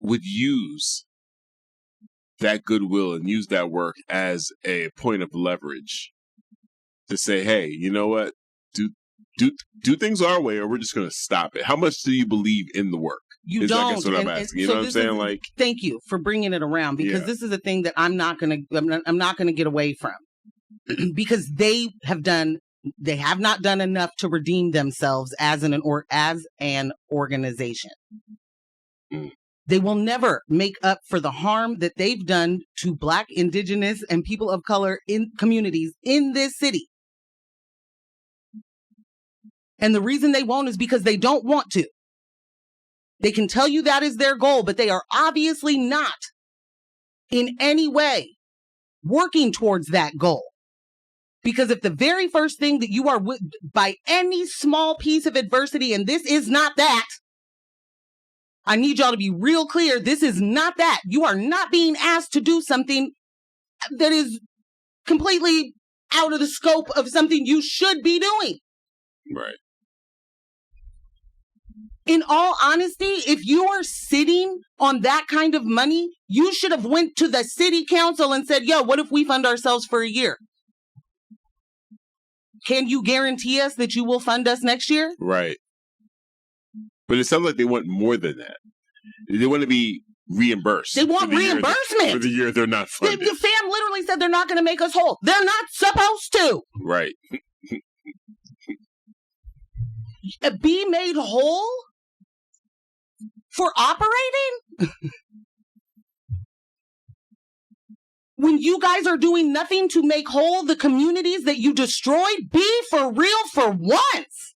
would use that goodwill and use that work as a point of leverage to say, hey, you know what? Do things our way, or we're just going to stop it. How much do you believe in the work? You don't. I guess what I'm asking. You know what I'm saying? Like, thank you for bringing it around, because this is a thing that I'm not going to get away from, because they have not done enough to redeem themselves as an organization. Mm. They will never make up for the harm that they've done to Black, Indigenous, and people of color in communities in this city. And the reason they won't is because they don't want to. They can tell you that is their goal, but they are obviously not in any way working towards that goal. Because if the very first thing that you are by any small piece of adversity, and this is not that, I need y'all to be real clear. This is not that. You are not being asked to do something that is completely out of the scope of something you should be doing. Right. In all honesty, if you are sitting on that kind of money, you should have went to the city council and said, yo, what if we fund ourselves for a year? Can you guarantee us that you will fund us next year? Right. But it sounds like they want more than that. They want to be reimbursed. They want reimbursement. For the year they're not funded. The fam literally said they're not going to make us whole. They're not supposed to. Right. Be made whole for operating? When you guys are doing nothing to make whole the communities that you destroyed, be for real for once.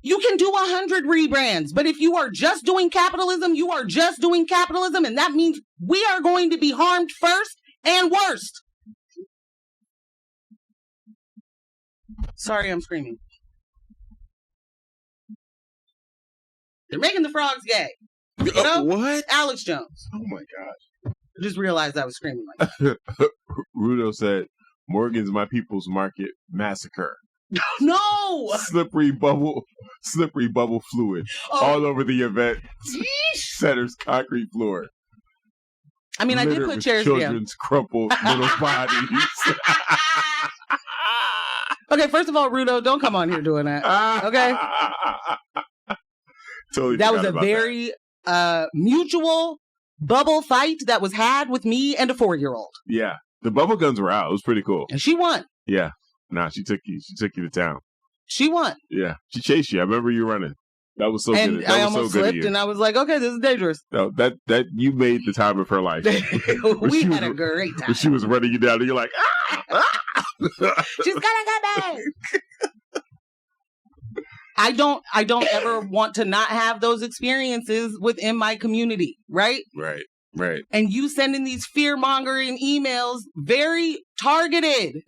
You can do 100 rebrands, but if you are just doing capitalism, you are just doing capitalism, and that means we are going to be harmed first and worst. Sorry, I'm screaming. They're making the frogs gay. You know? What? Alex Jones. Oh my gosh. I just realized I was screaming like that. Rudo said, Morgan's My People's Market massacre. No! Slippery bubble fluid all over the event center's concrete floor. I mean, I did put chairs down. Children's crumpled little bodies. Okay, first of all, Rudo, don't come on here doing that. Okay? Totally. That was a very mutual bubble fight that was had with me and a 4-year-old. Yeah. The bubble guns were out. It was pretty cool. And she won. Yeah. Nah, she took you to town. She won. Yeah. She chased you. I remember you running. That was so good. And I almost slipped, and I was like, okay, this is dangerous. No, that you made the time of her life. We had a great time. When she was running you down, and you're like, she's gonna come back. I don't ever want to not have those experiences within my community, right? Right. And you sending these fear-mongering emails, very targeted.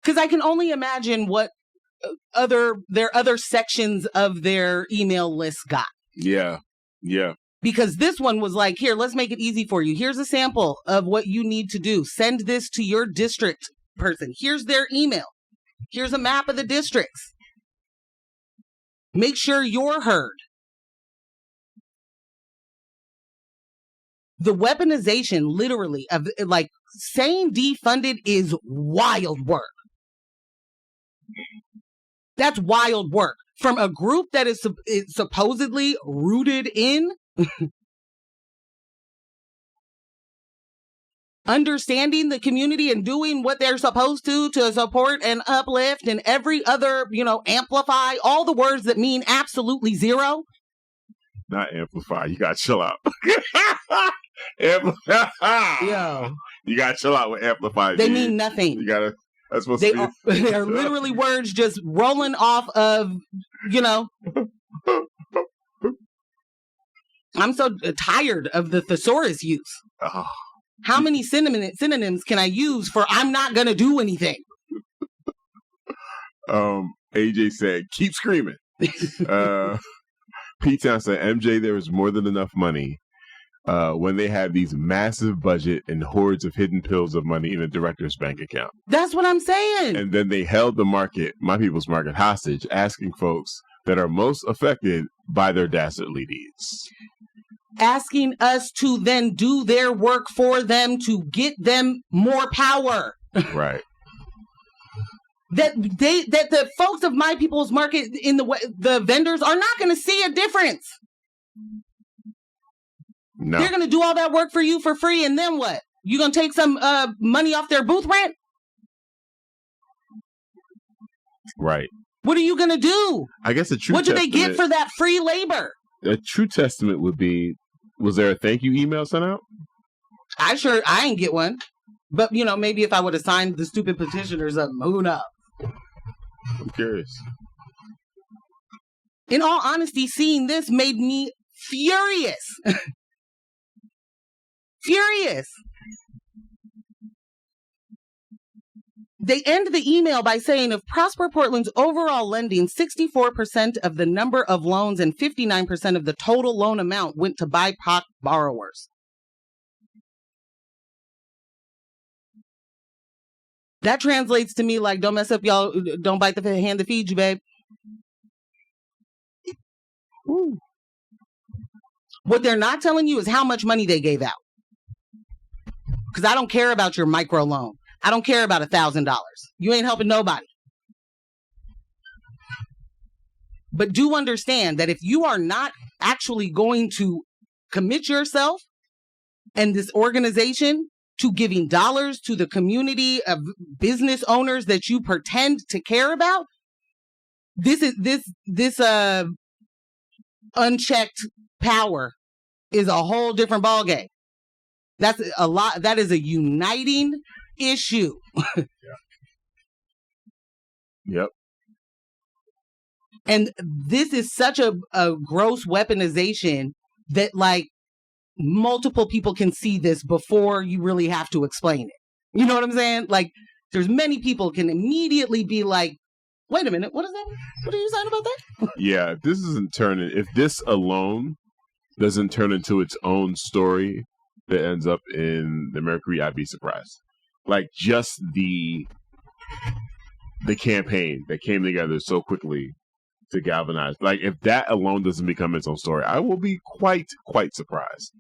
Because I can only imagine what their other sections of their email list got. Yeah. Because this one was like, here, let's make it easy for you. Here's a sample of what you need to do. Send this to your district person. Here's their email. Here's a map of the districts. Make sure you're heard. The weaponization, literally, of like saying defunded is wild work. That's wild work from a group that is supposedly rooted in understanding the community and doing what they're supposed to support and uplift and every other, amplify all the words that mean absolutely zero. Not amplify. You got to chill out. Amplify. Yo. You got to chill out with amplify. They mean nothing. You got to. That's supposed They to be. they are literally words just rolling off of, I'm so tired of the thesaurus use. Oh. How many synonyms can I use for I'm not going to do anything? AJ said, keep screaming. P-Town said, MJ, there is more than enough money when they have these massive budget and hordes of hidden pills of money in a director's bank account. That's what I'm saying. And then they held the market, my people's market, hostage, asking folks that are most affected by their dastardly deeds. Asking us to then do their work for them to get them more power. Right. That the folks of my people's market in the vendors are not going to see a difference. No. They're going to do all that work for you for free, and then what? You going to take some money off their booth rent? Right. What are you going to do? I guess a true What do testament, they get for that free labor? A true testament would be, was there a thank you email sent out? I ain't get one. But, maybe if I would have signed the stupid petitioners up, who knows? I'm curious. In all honesty, seeing this made me furious. Furious. They end the email by saying of Prosper Portland's overall lending, 64% of the number of loans and 59% of the total loan amount went to BIPOC borrowers. That translates to me like, don't mess up, y'all. Don't bite the hand that feeds you, babe. Ooh. What they're not telling you is how much money they gave out. Because I don't care about your micro loan. I don't care about $1,000. You ain't helping nobody. But do understand that if you are not actually going to commit yourself and this organization to giving dollars to the community of business owners that you pretend to care about, this unchecked power is a whole different ballgame. That's a lot. That is a uniting issue. Yep. And this is such a gross weaponization that like multiple people can see this before you really have to explain it. You know what I'm saying? Like there's many people can immediately be like, wait a minute, what is that? What are you saying about that? Yeah, if this alone doesn't turn into its own story that ends up in the Mercury, I'd be surprised. Like just the campaign that came together so quickly to galvanize. Like if that alone doesn't become its own story, I will be quite surprised.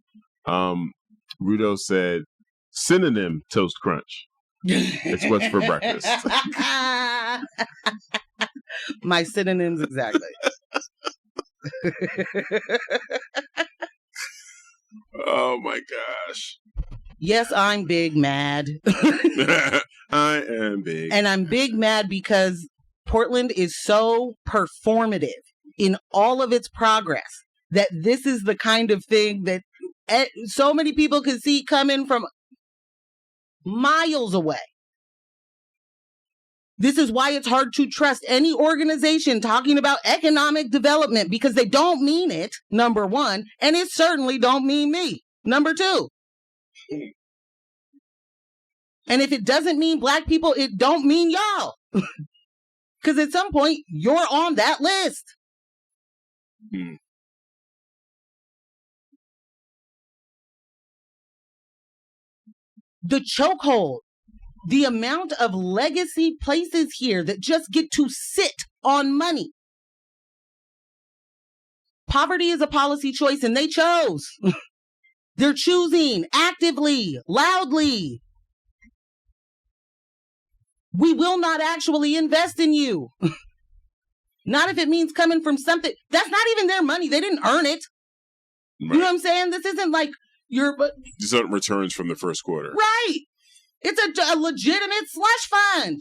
Rudo said, synonym toast crunch. It's what's for breakfast. My synonyms exactly. Oh my gosh. Yes, I'm big mad. I am big. And I'm big mad because Portland is so performative in all of its progress that this is the kind of thing that so many people can see coming from miles away. This is why it's hard to trust any organization talking about economic development because they don't mean it, number one, and it certainly don't mean me, number two. And if it doesn't mean black people, it don't mean y'all. Because at some point, you're on that list. The chokehold, the amount of legacy places here that just get to sit on money. Poverty is a policy choice and they chose. They're choosing actively, loudly. We will not actually invest in you. Not if it means coming from something. That's not even their money. They didn't earn it. Right. You know what I'm saying? This isn't like certain returns from the first quarter. Right. It's a legitimate slush fund.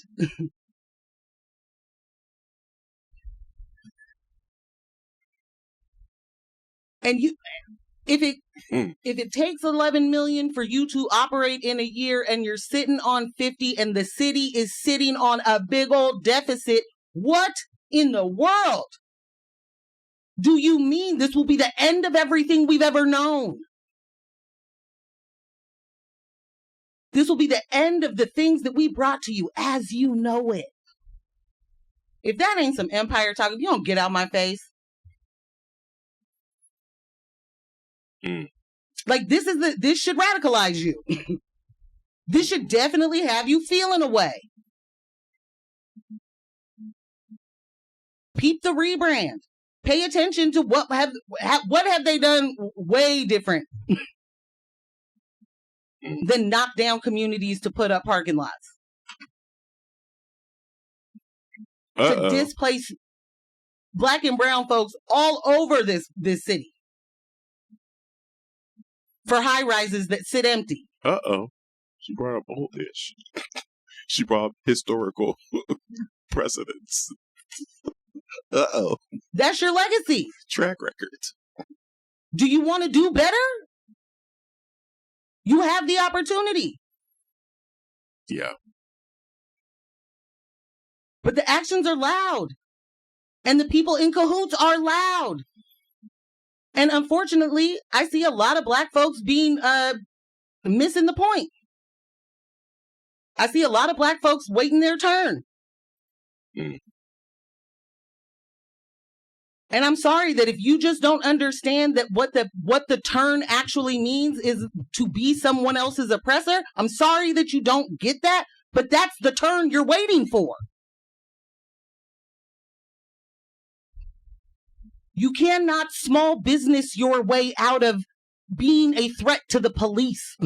And if it takes 11 million for you to operate in a year and you're sitting on 50 and the city is sitting on a big old deficit, what in the world do you mean this will be the end of everything we've ever known? This will be the end of the things that we brought to you as you know it. If that ain't some empire talk, if you don't get out my face. Like this should radicalize you. This should definitely have you feeling a way. Peep the rebrand. Pay attention to what have they done way different than knock down communities to put up parking lots. To displace Black and brown folks all over this city for high rises that sit empty. She brought up old ish. She brought up historical precedents. That's your legacy. Track record. Do you want to do better? You have the opportunity. Yeah. But the actions are loud. And the people in cahoots are loud. And unfortunately, I see a lot of Black folks being missing the point. I see a lot of Black folks waiting their turn. And I'm sorry that if you just don't understand that what the turn actually means is to be someone else's oppressor, I'm sorry that you don't get that, but that's the turn you're waiting for. You cannot small business your way out of being a threat to the police.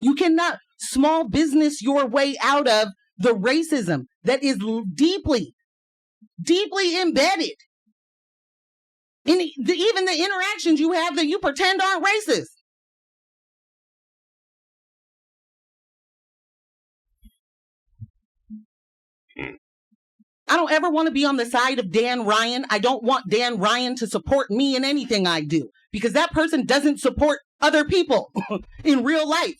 You cannot small business your way out of the racism that is deeply, deeply embedded in even the interactions you have that you pretend aren't racist. I don't ever want to be on the side of Dan Ryan. I don't want Dan Ryan to support me in anything I do because that person doesn't support other people in real life.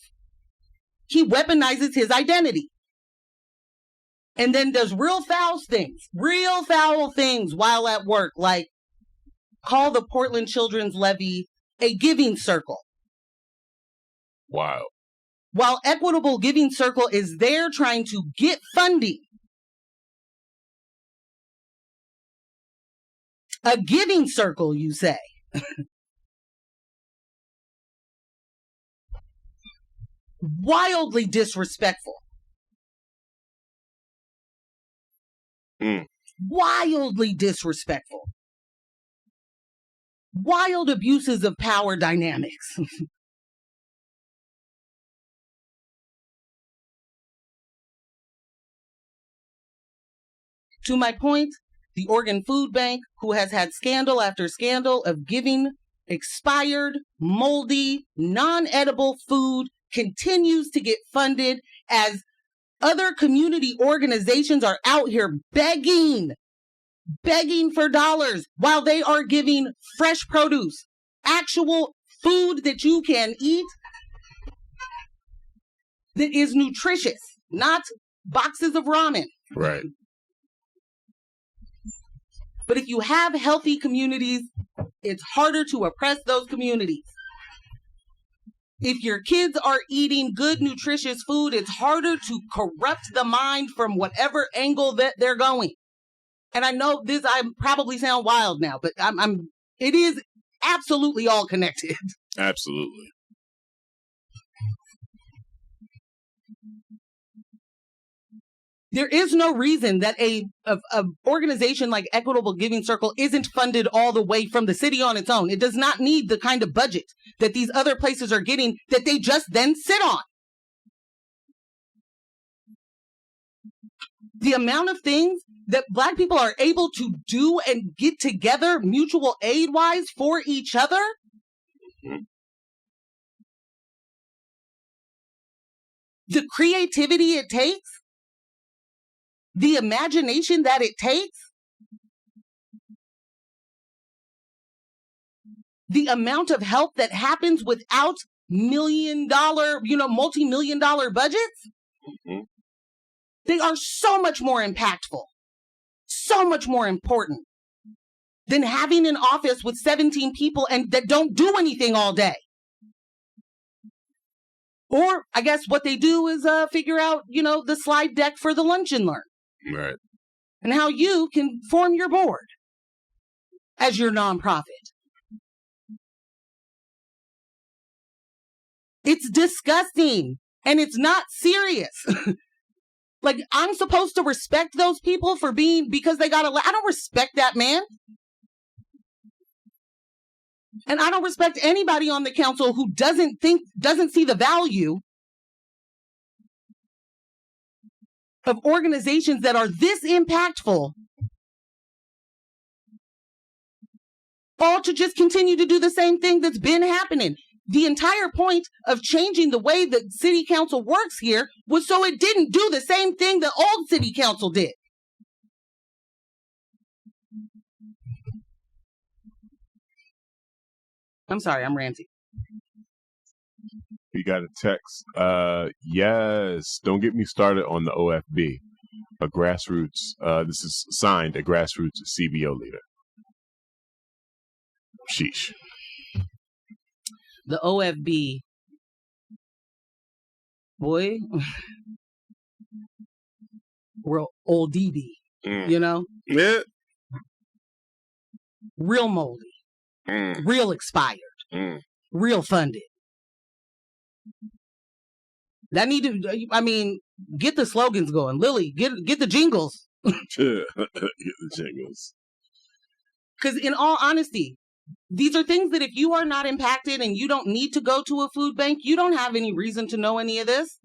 He weaponizes his identity and then does real foul things while at work, like call the Portland Children's Levy a giving circle. Wow. While Equitable Giving Circle is there trying to get funding. A giving circle, you say? Wildly disrespectful. Wildly disrespectful. Wild abuses of power dynamics. To my point, the Oregon Food Bank, who has had scandal after scandal of giving expired, moldy, non-edible food, continues to get funded as other community organizations are out here begging for dollars while they are giving fresh produce, actual food that you can eat that is nutritious, not boxes of ramen. Right. But if you have healthy communities, it's harder to oppress those communities. If your kids are eating good, nutritious food, it's harder to corrupt the mind from whatever angle that they're going. And I know this, I probably sound wild now, but it is absolutely all connected. Absolutely. There is no reason that a organization like Equitable Giving Circle isn't funded all the way from the city on its own. It does not need the kind of budget that these other places are getting that they just then sit on. The amount of things that Black people are able to do and get together mutual aid-wise for each other the creativity it takes, the imagination that it takes, the amount of help that happens without $1 million, multi-million-dollar budgets, they are so much more impactful, so much more important than having an office with 17 people and that don't do anything all day. Or I guess what they do is figure out, the slide deck for the lunch and learn. Right. And how you can form your board as your nonprofit. It's disgusting and it's not serious. Like, I'm supposed to respect those people because they got I don't respect that man. And I don't respect anybody on the council who doesn't see the value of organizations that are this impactful, all to just continue to do the same thing that's been happening. The entire point of changing the way that city council works here was so it didn't do the same thing the old city council did. I'm sorry, I'm ranting. We got a text. Yes, don't get me started on the OFB. A grassroots, this is signed a grassroots CBO leader. Sheesh. The OFB, boy, real old DB, Yeah. real moldy, real expired, real funded. That need to, get the slogans going. Lily, get the jingles. Get the jingles. Because in all honesty, these are things that if you are not impacted and you don't need to go to a food bank, you don't have any reason to know any of this.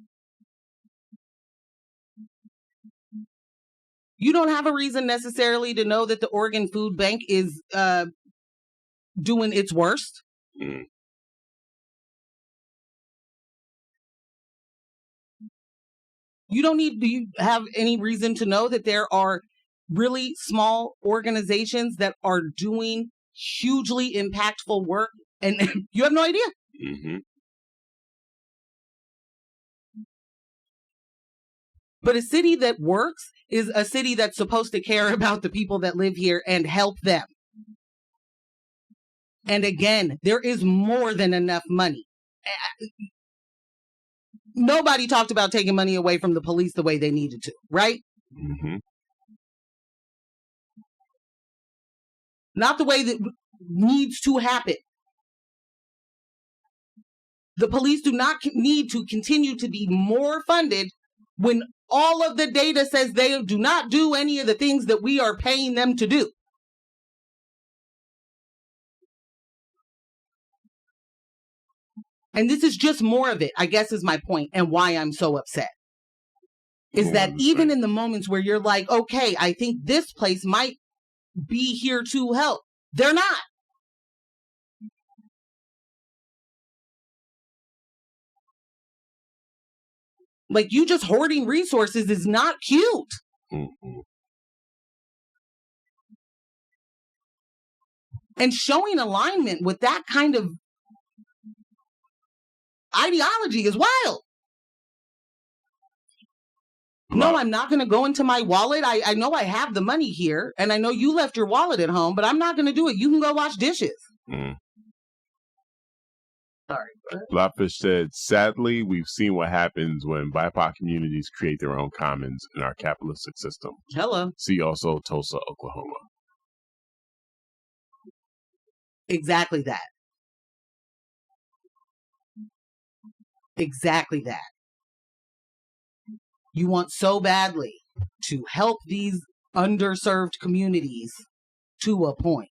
You don't have a reason necessarily to know that the Oregon Food Bank is doing its worst. You don't need to have any reason to know that there are really small organizations that are doing hugely impactful work, and you have no idea. But a city that works is a city that's supposed to care about the people that live here and help them. And again, there is more than enough money. Nobody talked about taking money away from the police the way they needed to, right? Not the way that needs to happen. The police do not need to continue to be more funded when all of the data says they do not do any of the things that we are paying them to do. And this is just more of it, I guess, is my point, and why I'm so upset. Is that even in the moments where you're like, okay, I think this place might be here to help, they're not. Like, you just hoarding resources is not cute. And showing alignment with that kind of ideology is wild. No, I'm not going to go into my wallet. I know I have the money here, and I know you left your wallet at home, but I'm not going to do it. You can go wash dishes. Sorry. Blackfish said, sadly, we've seen what happens when BIPOC communities create their own commons in our capitalistic system. Hello. See also Tulsa, Oklahoma. Exactly that. Exactly that. You want so badly to help these underserved communities to a point.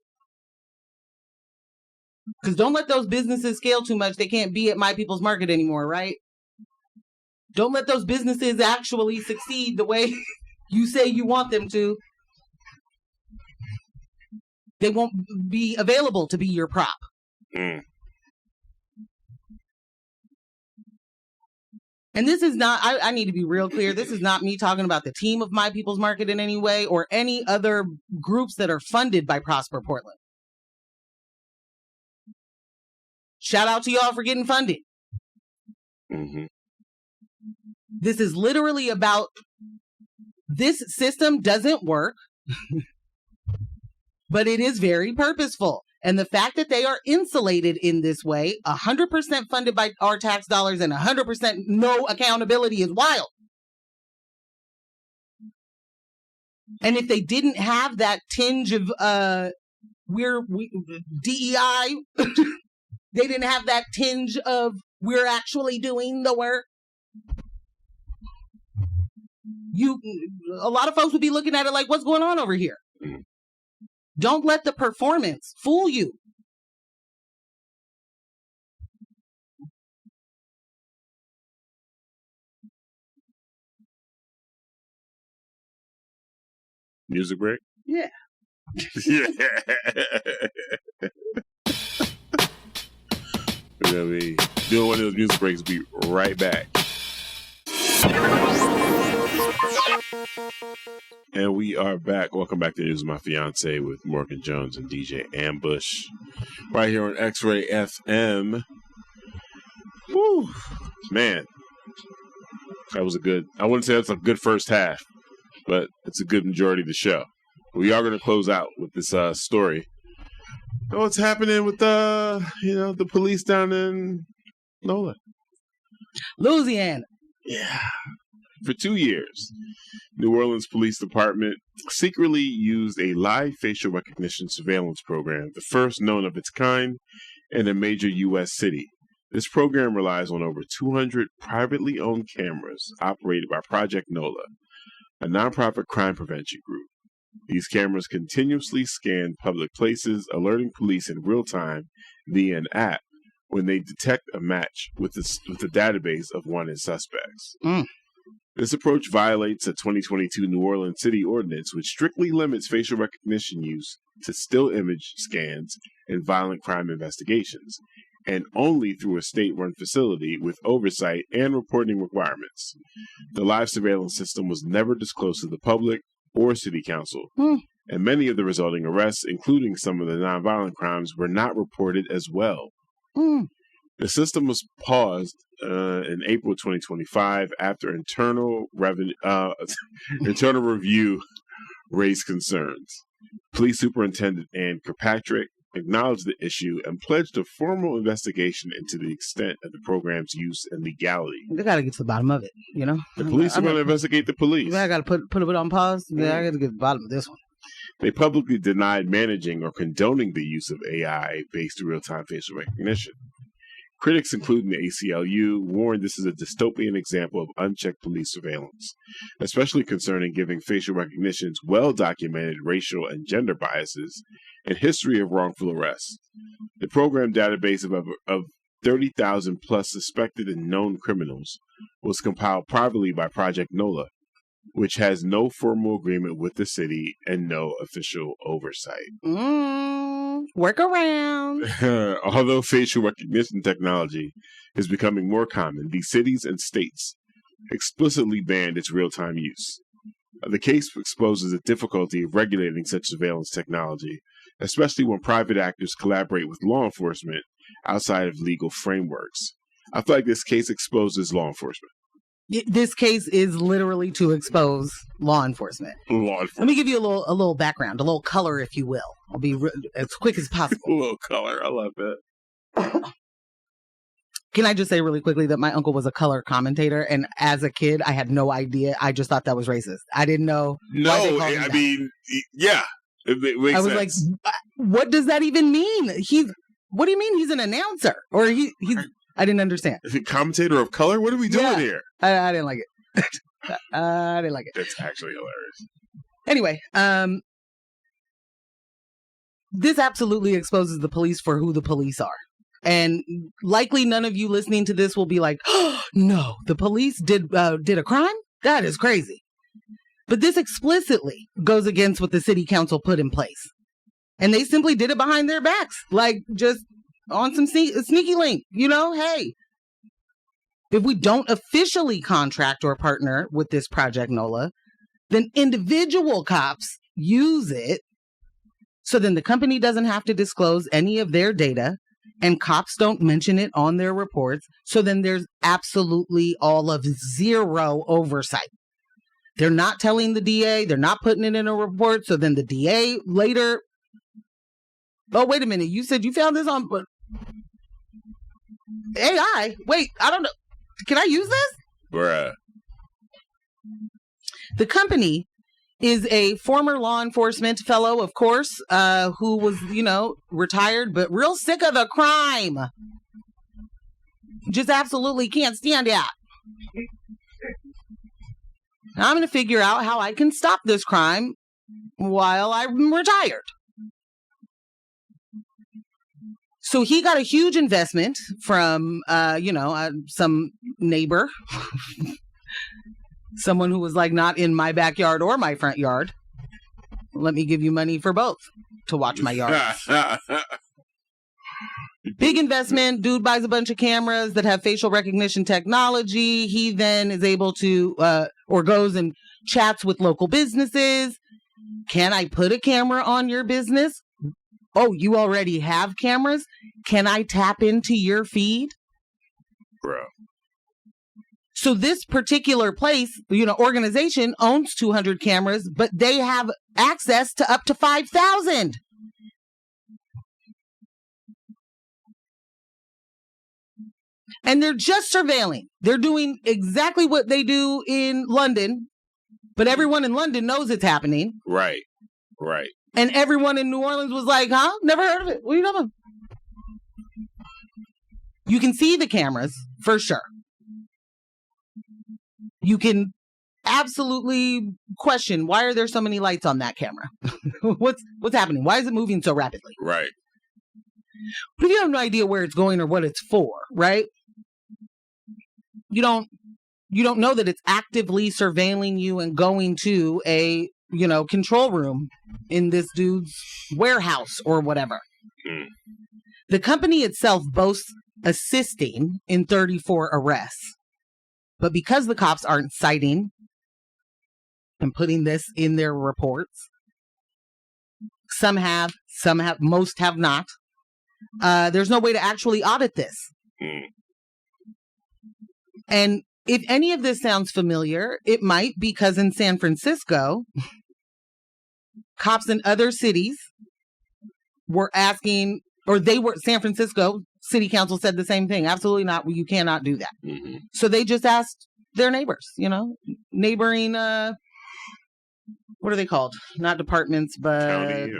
Because don't let those businesses scale too much. They can't be at My People's Market anymore, right? Don't let those businesses actually succeed the way you say you want them to. They won't be available to be your prop. And And this is not, I need to be real clear. This is not me talking about the team of My People's Market in any way or any other groups that are funded by Prosper Portland. Shout out to y'all for getting funded. Mm-hmm. This is literally about this system doesn't work, but it is very purposeful. And the fact that they are insulated in this way, 100% funded by our tax dollars and 100% no accountability is wild. And if they didn't have that tinge of DEI, they didn't have that tinge of we're actually doing the work. A lot of folks would be looking at it like, what's going on over here? Don't let the performance fool you. Music break? Yeah. Yeah. We're going to be doing one of those music breaks. Be right back. And we are back. Welcome back to News of My Fiancé with Morgan Jones and DJ Ambush. Right here on X-Ray FM. Woo. Man. That was I wouldn't say that's a good first half, but it's a good majority of the show. We are going to close out with this story. What's happening with the police down in Nola? Louisiana. Yeah. For 2 years, New Orleans Police Department secretly used a live facial recognition surveillance program, the first known of its kind in a major U.S. city. This program relies on over 200 privately owned cameras operated by Project Nola, a nonprofit crime prevention group. These cameras continuously scan public places, alerting police in real time via an app when they detect a match with the database of wanted suspects. This approach violates a 2022 New Orleans City ordinance, which strictly limits facial recognition use to still image scans in violent crime investigations, and only through a state-run facility with oversight and reporting requirements. The live surveillance system was never disclosed to the public or city council, and many of the resulting arrests, including some of the nonviolent crimes, were not reported as well. The system was paused in April 2025 after internal review raised concerns. Police Superintendent Ann Kirkpatrick acknowledged the issue and pledged a formal investigation into the extent of the program's use and legality. They got to get to the bottom of it, you know? The police are going to investigate the police. I got to put it on pause. Yeah, I got to get to the bottom of this one. They publicly denied managing or condoning the use of AI-based real-time facial recognition. Critics, including the ACLU, warned this is a dystopian example of unchecked police surveillance, especially concerning giving facial recognition's well-documented racial and gender biases and history of wrongful arrests. The program database of 30,000 plus suspected and known criminals was compiled privately by Project Nola, which has no formal agreement with the city and no official oversight. Work around. Although facial recognition technology is becoming more common, these cities and states explicitly banned its real-time use. The case exposes the difficulty of regulating such surveillance technology, especially when private actors collaborate with law enforcement outside of legal frameworks. I feel like this case exposes law enforcement. This case is literally to expose law enforcement. Let me give you a little background, a little color, if you will. I'll be as quick as possible. A little color. I love that. Can I just say really quickly that my uncle was a color commentator, and as a kid, I had no idea. I just thought that was racist. I didn't know. No, I mean, yeah. It makes I was sense. Like, what does that even mean? What do you mean he's an announcer? Or he's... I didn't understand. Is it commentator of color? What are we doing here? I didn't like it. I didn't like it. That's actually hilarious. Anyway, this absolutely exposes the police for who the police are. And likely none of you listening to this will be like, oh, no, the police did a crime? That is crazy. But this explicitly goes against what the city council put in place. And they simply did it behind their backs. Like, just on some sneaky link, you know, hey, if we don't officially contract or partner with this Project Nola, then individual cops use it. So then the company doesn't have to disclose any of their data and cops don't mention it on their reports. So then there's absolutely all of zero oversight. They're not telling the DA. They're not putting it in a report. So then the DA later, oh, wait a minute. You said you found this on AI. Wait, I don't know. Can I use this? Bruh. The company is a former law enforcement fellow, of course, who was, retired, but real sick of the crime. Just absolutely can't stand it. Now I'm going to figure out how I can stop this crime while I'm retired. So he got a huge investment from, some neighbor. Someone who was like, not in my backyard or my front yard. Let me give you money for both to watch my yard. Big investment. Dude buys a bunch of cameras that have facial recognition technology. He then is able to, or goes and chats with local businesses. Can I put a camera on your business? Oh, you already have cameras? Can I tap into your feed? Bro. So this particular place, organization owns 200 cameras, but they have access to up to 5,000. And they're just surveilling. They're doing exactly what they do in London, but everyone in London knows it's happening. Right. And everyone in New Orleans was like, huh? Never heard of it. What are you talking about? You can see the cameras for sure. You can absolutely question, why are there so many lights on that camera? What's happening? Why is it moving so rapidly? Right. But if you have no idea where it's going or what it's for, right? You don't know that it's actively surveilling you and going to a, control room in this dude's warehouse or whatever. The company itself boasts assisting in 34 arrests. But because the cops aren't citing and putting this in their reports, some have, most have not. There's no way to actually audit this. And if any of this sounds familiar, it might, because in San Francisco, cops in other cities were asking, San Francisco City Council said the same thing. Absolutely not. You cannot do that. Mm-hmm. So they just asked their neighbors, neighboring, what are they called? Not departments, but county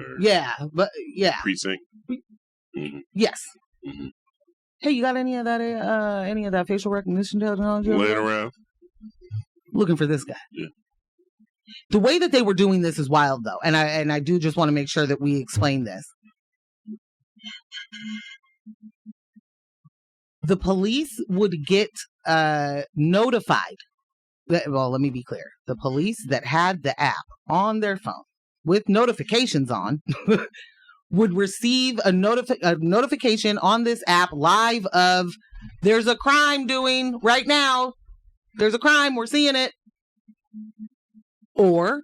precinct. Mm-hmm. Yes. Mm-hmm. Hey, you got any of that facial recognition technology laying around? Looking for this guy. Yeah. The way that they were doing this is wild, though, and I do just want to make sure that we explain this. The police would get notified. Well, let me be clear. The police that had the app on their phone with notifications on would receive a notification on this app live of, there's a crime doing right now. There's a crime. We're seeing it. Or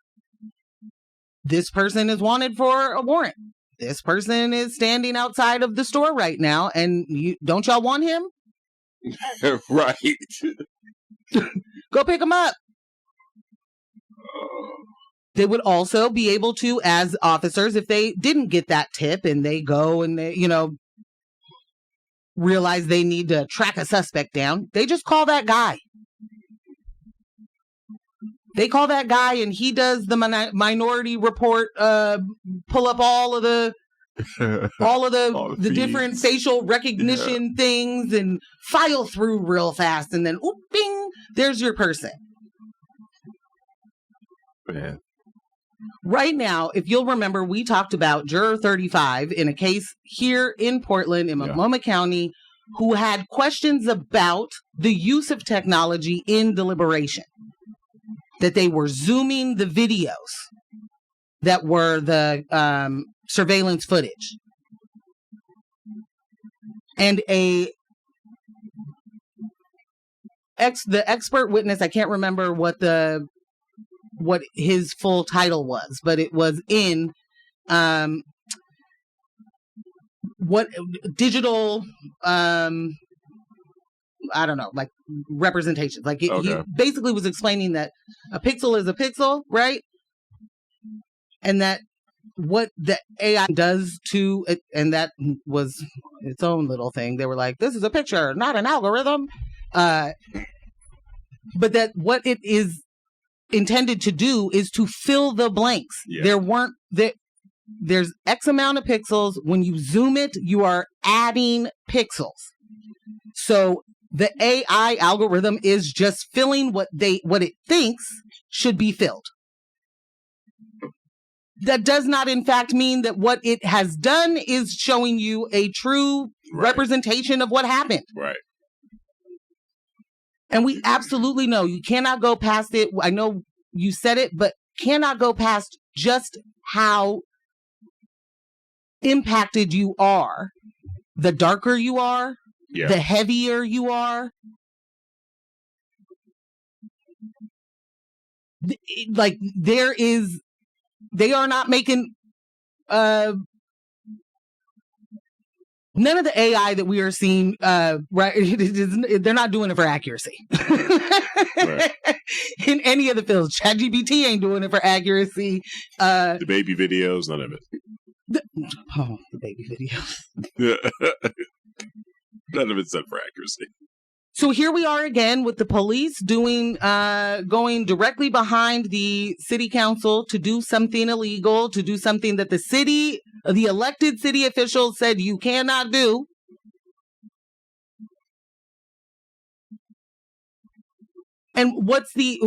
this person is wanted for a warrant. This person is standing outside of the store right now, and don't y'all want him? Right. Go pick him up. They would also be able to, as officers, if they didn't get that tip and they go and they, realize they need to track a suspect down, they just call that guy. They call that guy and he does the minority report, pull up all of the different facial recognition things and file through real fast, and then bing, there's your person. Man. Right now, if you'll remember, we talked about Juror 35 in a case here in Portland, in Multnomah County, who had questions about the use of technology in deliberation. That they were zooming the videos that were the surveillance footage. And a the expert witness, I can't remember what his full title was, but it was in what digital I don't know, like representations. Like he basically was explaining that a pixel is a pixel, right? And that what the AI does to it, and that was its own little thing. They were like, this is a picture, not an algorithm. But that what it is intended to do is to fill the blanks. Yeah. There's X amount of pixels. When you zoom it, you are adding pixels. So the AI algorithm is just filling what it thinks should be filled. That does not, in fact, mean that what it has done is showing you a true representation of what happened. Right. And we absolutely know you cannot go past it. I know you said it, but cannot go past just how impacted you are. The darker you are, the heavier you are. Like they are not making none of the AI that we are seeing right. They're not doing it for accuracy. Right. In any of the fields, ChatGPT ain't doing it for accuracy. The baby videos, none of it. The baby videos. None of it's done for accuracy. So here we are again with the police going directly behind the city council to do something illegal, to do something that the elected city officials said you cannot do. And what's the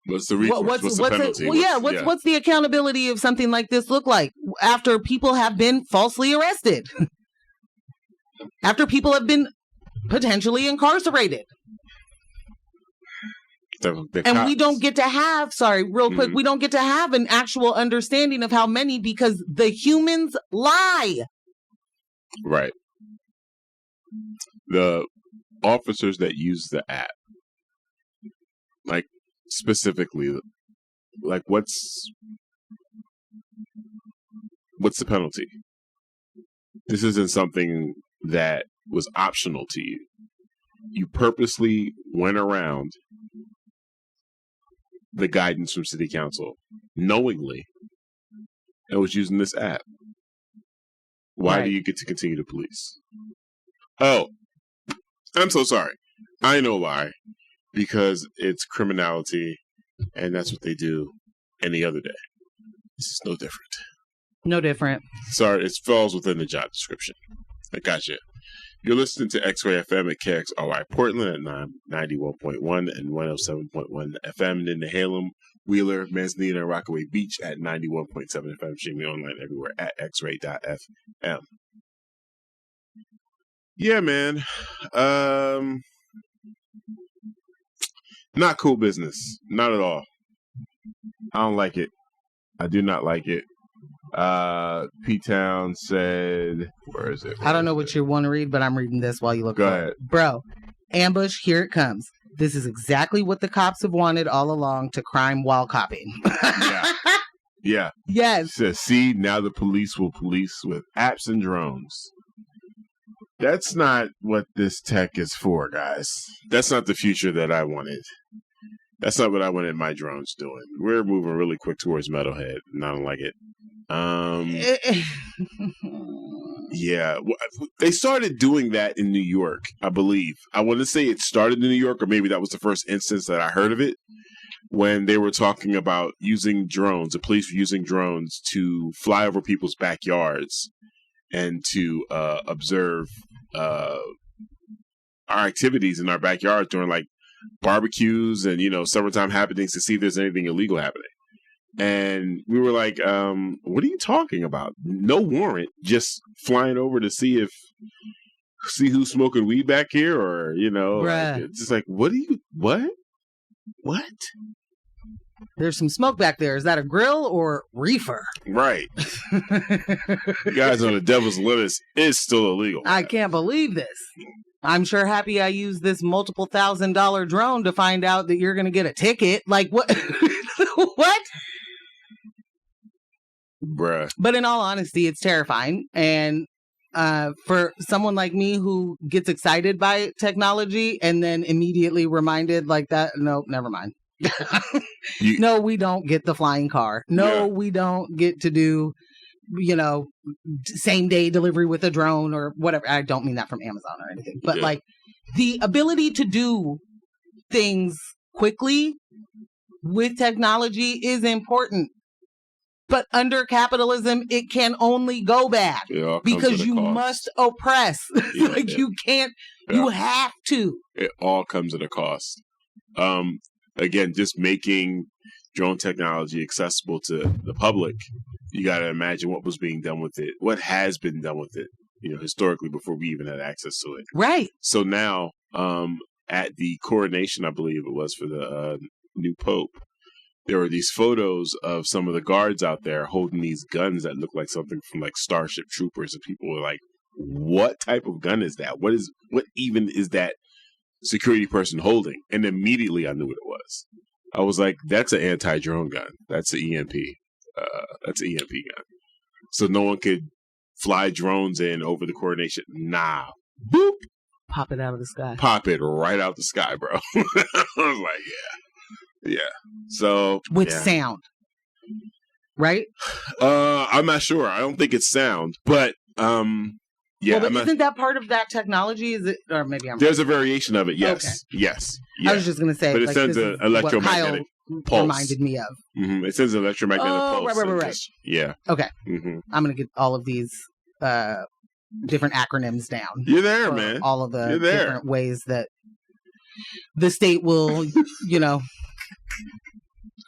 what's the recourse? What's the penalty? What's the accountability of something like this look like after people have been falsely arrested? After people have been potentially incarcerated. And we don't get to have, quick, we don't get to have an actual understanding of how many because the humans lie. Right. The officers that use the app, like specifically, like what's the penalty? This isn't something that was optional to you. You purposely went around the guidance from city council knowingly and was using this app. Why do you get to continue to police? Oh, I'm so sorry. I know why. Because it's criminality and that's what they do any other day. This is no different. No different. Sorry, it falls within the job description. I gotcha. You're listening to X-Ray FM at KXRY Portland at 91.1 and 107.1 FM, and in the Halem, Wheeler, Manzanita, and Rockaway Beach at 91.7 FM. Streaming online everywhere at xray.fm. Yeah, man. Not cool business. Not at all. I don't like it. I do not like it. P-Town said, where is it? I don't know what you want to read, but I'm reading this while you look. Go ahead. Bro, ambush, here it comes. This is exactly what the cops have wanted all along, to crime while copying. Yeah. Yes. Says, see, now the police will police with apps and drones. That's not what this tech is for, guys. That's not the future that I wanted. That's not what I wanted my drones doing. We're moving really quick towards Metalhead, and I don't like it. Yeah, they started doing that in New York, I believe. I want to say it started in New York, or maybe that was the first instance that I heard of it, when they were talking about using drones, the police were using drones to fly over people's backyards and to observe our activities in our backyards during like barbecues and, summertime happenings to see if there's anything illegal happening. And we were like, what are you talking about? No warrant, just flying over to see who's smoking weed back here, or, like, it's just like, what? There's some smoke back there. Is that a grill or reefer? Right. You guys on the devil's lettuce is still illegal. I can't believe this. I'm sure happy I used this multiple $1,000 drone to find out that you're going to get a ticket. Like, what? What? Bruh. But in all honesty, it's terrifying. And for someone like me who gets excited by technology and then immediately reminded like that, no, never mind. No, we don't get the flying car. No, we don't get to do, same day delivery with a drone or whatever. I don't mean that from Amazon or anything, but like the ability to do things quickly with technology is important. But under capitalism, it can only go bad because you must oppress. You can't, you have to. It all comes at a cost. Again, just making drone technology accessible to the public, you got to imagine what was being done with it, what has been done with it, historically before we even had access to it. Right. So now, at the coronation, I believe it was for the new Pope, there were these photos of some of the guards out there holding these guns that look like something from like Starship Troopers, and people were like, "What type of gun is that? What even is that security person holding?" And immediately I knew what it was. I was like, "That's an anti-drone gun. That's an EMP. That's an EMP gun. So no one could fly drones in over the coronation. Nah, boop, pop it out of the sky. Pop it right out the sky, bro." I was like, yeah. So with sound, right? I'm not sure. I don't think it's sound, but yeah. Well, but isn't that part of that technology? Is it, or maybe I'm? There's a variation of it. Yes, okay. Yes. I was just gonna say, but it sends an electromagnetic pulse. Reminded me of. Mm-hmm. It sends an electromagnetic pulse. Right. Yeah. Okay. Mm-hmm. I'm gonna get all of these different acronyms down. You're there, man. All of the different ways that the state will,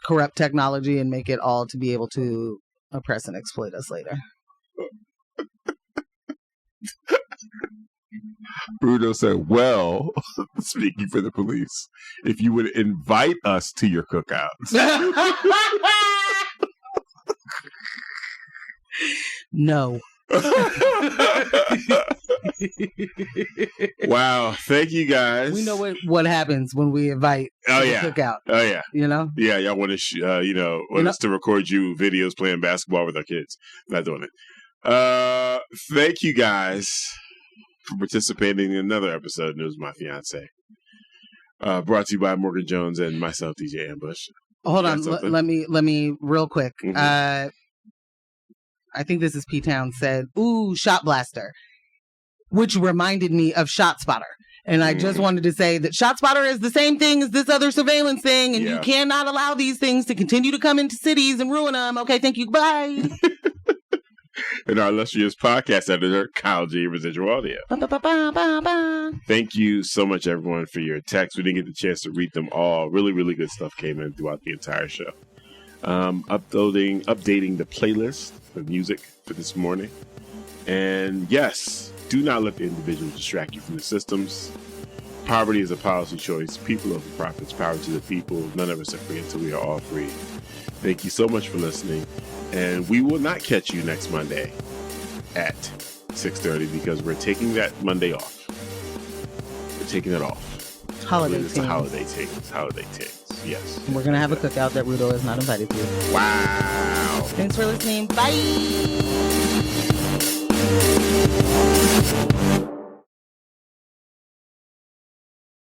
corrupt technology and make it all to be able to oppress and exploit us later. Bruno said, well, speaking for the police, if you would invite us to your cookouts. No. Wow, thank you guys. We know what happens when we invite the cookout. Oh yeah. Yeah, y'all want to want us to record you videos playing basketball with our kids. Not doing it. Thank you guys for participating in another episode of News My Fiancé. Brought to you by Morgan Jones and myself, DJ Ambush. Hold on, let me real quick. Mm-hmm. I think this is P-Town said, "Ooh, Shot Blaster," which reminded me of Shot Spotter. And I just wanted to say that Shot Spotter is the same thing as this other surveillance thing, and you cannot allow these things to continue to come into cities and ruin them. Okay, thank you. Bye. And our illustrious podcast editor, Kyle G. Residual Audio. Thank you so much, everyone, for your texts. We didn't get the chance to read them all. Really, really good stuff came in throughout the entire show. Updating the playlist of music for this morning. And yes, do not let the individuals distract you from the systems. Poverty is a policy choice. People over profits, power to the people. None of us are free until we are all free. Thank you so much for listening. And we will not catch you next Monday at 6:30 because we're taking that Monday off. We're taking it off. Holiday It's a holiday thing. It's holiday things. Yes. We're going to have a cookout that Rudo is not invited to. Wow. Thanks for listening. Bye.